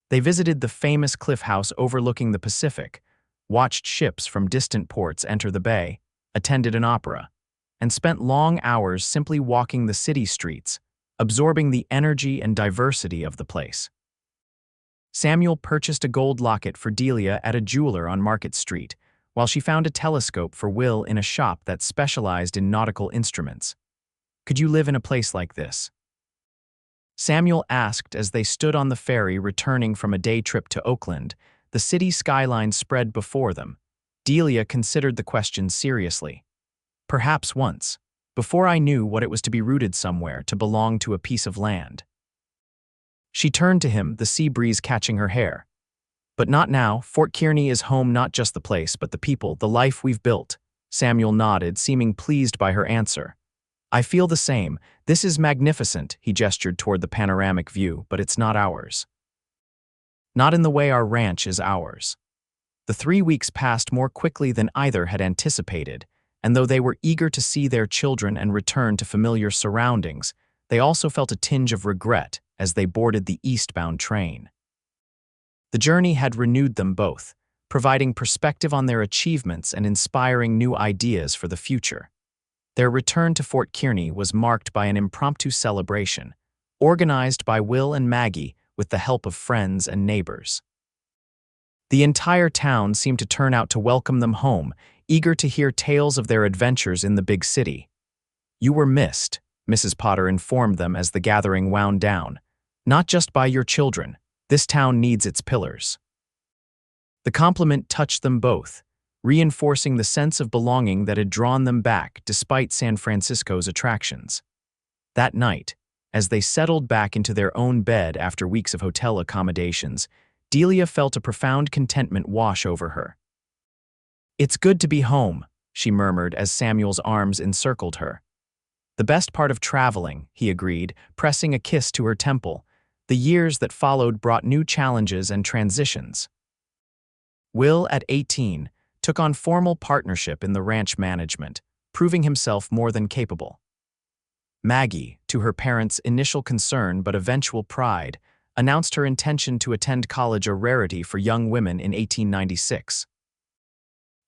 They visited the famous cliff house overlooking the Pacific, watched ships from distant ports enter the bay, attended an opera, and spent long hours simply walking the city streets, absorbing the energy and diversity of the place. Samuel purchased a gold locket for Delia at a jeweler on Market Street, while she found a telescope for Will in a shop that specialized in nautical instruments. "Could you live in a place like this?" Samuel asked as they stood on the ferry returning from a day trip to Oakland. The city skyline spread before them. Delia considered the question seriously. "Perhaps once, before I knew what it was to be rooted somewhere, to belong to a piece of land." She turned to him, the sea breeze catching her hair. "But not now. Fort Kearny is home, not just the place, but the people, the life we've built." Samuel nodded, seeming pleased by her answer. "I feel the same. This is magnificent," he gestured toward the panoramic view, "but it's not ours. Not in the way our ranch is ours." The 3 weeks passed more quickly than either had anticipated, and though they were eager to see their children and return to familiar surroundings, they also felt a tinge of regret as they boarded the eastbound train. The journey had renewed them both, providing perspective on their achievements and inspiring new ideas for the future. Their return to Fort Kearny was marked by an impromptu celebration, organized by Will and Maggie with the help of friends and neighbors. The entire town seemed to turn out to welcome them home, eager to hear tales of their adventures in the big city. "You were missed," Mrs. Potter informed them as the gathering wound down. "Not just by your children. This town needs its pillars." The compliment touched them both, reinforcing the sense of belonging that had drawn them back despite San Francisco's attractions. That night, as they settled back into their own bed after weeks of hotel accommodations, Delia felt a profound contentment wash over her. "It's good to be home," she murmured as Samuel's arms encircled her. "The best part of traveling," he agreed, pressing a kiss to her temple. The years that followed brought new challenges and transitions. Will, at 18, took on formal partnership in the ranch management, proving himself more than capable. Maggie, to her parents' initial concern but eventual pride, announced her intention to attend college, a rarity for young women in 1896.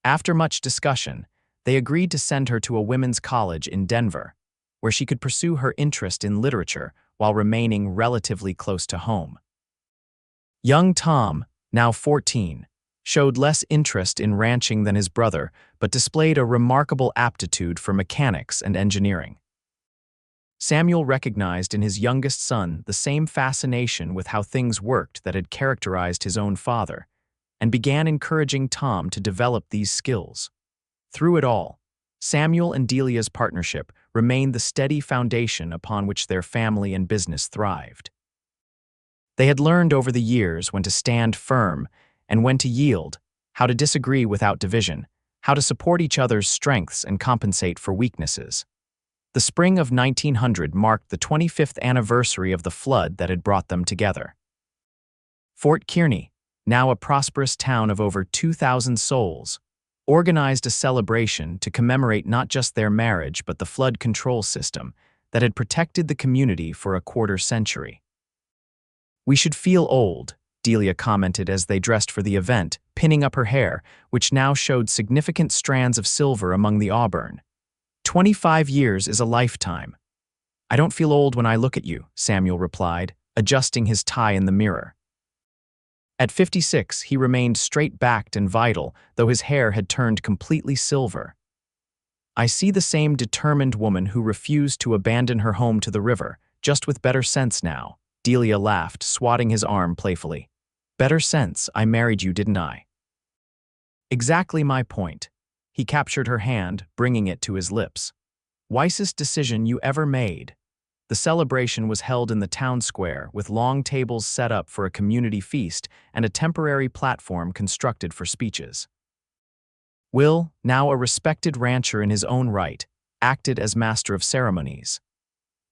After much discussion, they agreed to send her to a women's college in Denver, where she could pursue her interest in literature while remaining relatively close to home. Young Tom, now 14, showed less interest in ranching than his brother, but displayed a remarkable aptitude for mechanics and engineering. Samuel recognized in his youngest son the same fascination with how things worked that had characterized his own father, and began encouraging Tom to develop these skills. Through it all, Samuel and Delia's partnership remained the steady foundation upon which their family and business thrived. They had learned over the years when to stand firm and when to yield, how to disagree without division, how to support each other's strengths and compensate for weaknesses. The spring of 1900 marked the 25th anniversary of the flood that had brought them together. Fort Kearny, now a prosperous town of over 2,000 souls, organized a celebration to commemorate not just their marriage but the flood control system that had protected the community for a quarter century. "We should feel old," Delia commented as they dressed for the event, pinning up her hair, which now showed significant strands of silver among the auburn. 25 years is a lifetime." "I don't feel old when I look at you," Samuel replied, adjusting his tie in the mirror. At 56, he remained straight-backed and vital, though his hair had turned completely silver. I see the same determined woman who refused to abandon her home to the river, just with better sense now. Delia laughed, swatting his arm playfully. Better sense, I married you, didn't I? Exactly my point. He captured her hand, bringing it to his lips. Wisest decision you ever made. The celebration was held in the town square, with long tables set up for a community feast and a temporary platform constructed for speeches. Will, now a respected rancher in his own right, acted as master of ceremonies.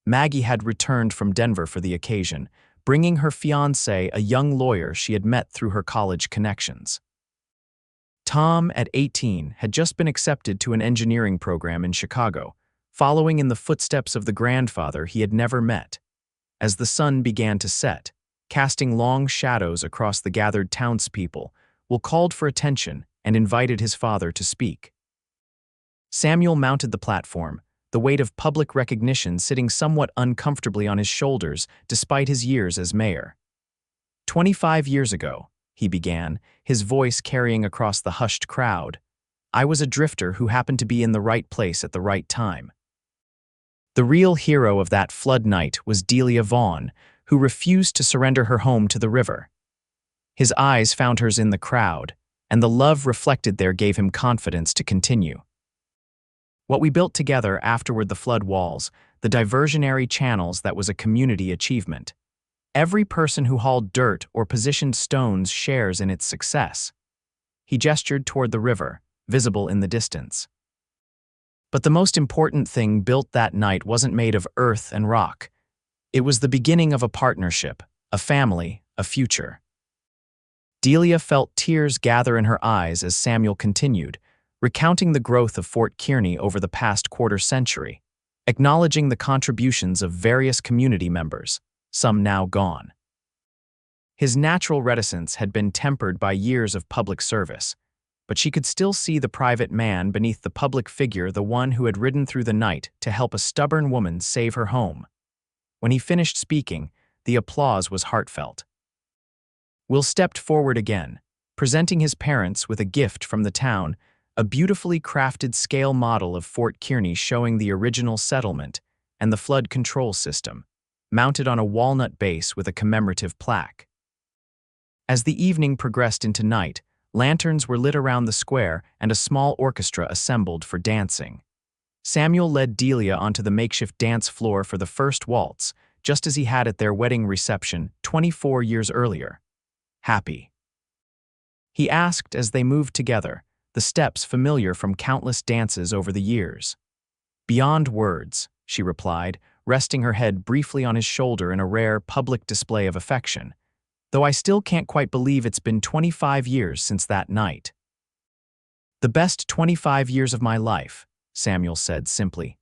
Maggie had returned from Denver for the occasion, bringing her fiancé, a young lawyer she had met through her college connections. Tom, at 18, had just been accepted to an engineering program in Chicago, following in the footsteps of the grandfather he had never met. As the sun began to set, casting long shadows across the gathered townspeople, Will called for attention and invited his father to speak. Samuel mounted the platform, the weight of public recognition sitting somewhat uncomfortably on his shoulders despite his years as mayor. 25 years ago, he began, his voice carrying across the hushed crowd, I was a drifter who happened to be in the right place at the right time. The real hero of that flood night was Delia Vaughn, who refused to surrender her home to the river. His eyes found hers in the crowd, and the love reflected there gave him confidence to continue. What we built together afterward, the flood walls, the diversionary channels, that was a community achievement. Every person who hauled dirt or positioned stones shares in its success. He gestured toward the river, visible in the distance. But the most important thing built that night wasn't made of earth and rock. It was the beginning of a partnership, a family, a future. Delia felt tears gather in her eyes as Samuel continued, recounting the growth of Fort Kearny over the past quarter-century, acknowledging the contributions of various community members, some now gone. His natural reticence had been tempered by years of public service, but she could still see the private man beneath the public figure, the one who had ridden through the night to help a stubborn woman save her home. When he finished speaking, the applause was heartfelt. Will stepped forward again, presenting his parents with a gift from the town, a beautifully crafted scale model of Fort Kearny showing the original settlement and the flood control system, mounted on a walnut base with a commemorative plaque. As the evening progressed into night, lanterns were lit around the square and a small orchestra assembled for dancing. Samuel led Delia onto the makeshift dance floor for the first waltz, just as he had at their wedding reception 24 years earlier. Happy? He asked as they moved together, the steps familiar from countless dances over the years. Beyond words, she replied, resting her head briefly on his shoulder in a rare public display of affection, though I still can't quite believe it's been 25 years since that night. The best 25 years of my life, Samuel said simply.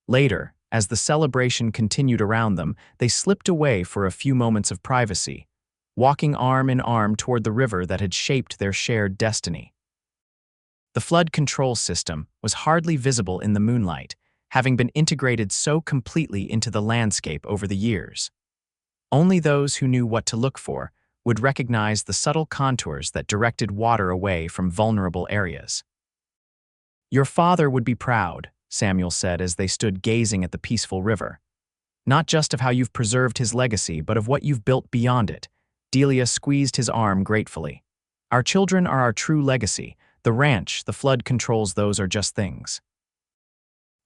Later, as the celebration continued around them, they slipped away for a few moments of privacy, walking arm in arm toward the river that had shaped their shared destiny. The flood control system was hardly visible in the moonlight, having been integrated so completely into the landscape over the years. Only those who knew what to look for would recognize the subtle contours that directed water away from vulnerable areas. Your father would be proud, Samuel said as they stood gazing at the peaceful river. Not just of how you've preserved his legacy, but of what you've built beyond it. Delia squeezed his arm gratefully. Our children are our true legacy. The ranch, the flood controls, those are just things.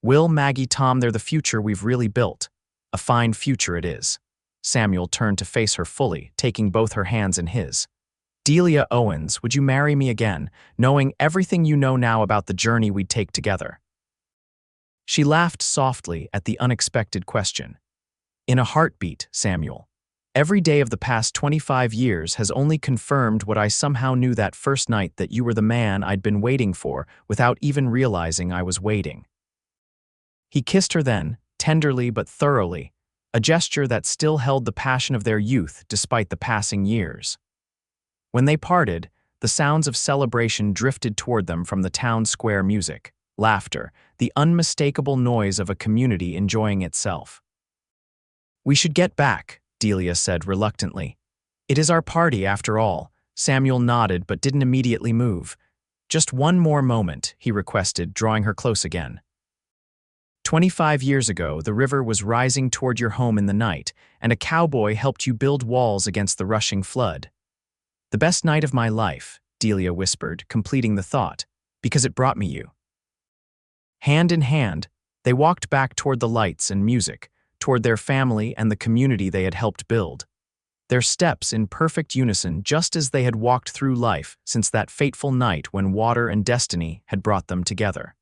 Will, Maggie, Tom, they're the future we've really built. A fine future it is. Samuel turned to face her fully, taking both her hands in his. Delia Owens, would you marry me again, knowing everything you know now about the journey we'd take together? She laughed softly at the unexpected question. In a heartbeat, Samuel. Every day of the past 25 years has only confirmed what I somehow knew that first night, that you were the man I'd been waiting for without even realizing I was waiting. He kissed her then, tenderly but thoroughly, a gesture that still held the passion of their youth despite the passing years. When they parted, the sounds of celebration drifted toward them from the town square: music, laughter, the unmistakable noise of a community enjoying itself. We should get back, Delia said reluctantly. It is our party after all. Samuel nodded but didn't immediately move. "Just one more moment," he requested, drawing her close again. 25 years ago, the river was rising toward your home in the night, and a cowboy helped you build walls against the rushing flood. "The best night of my life," Delia whispered, completing the thought, "because it brought me you." Hand in hand, they walked back toward the lights and music, toward their family and the community they had helped build. Their steps in perfect unison, just as they had walked through life since that fateful night when water and destiny had brought them together.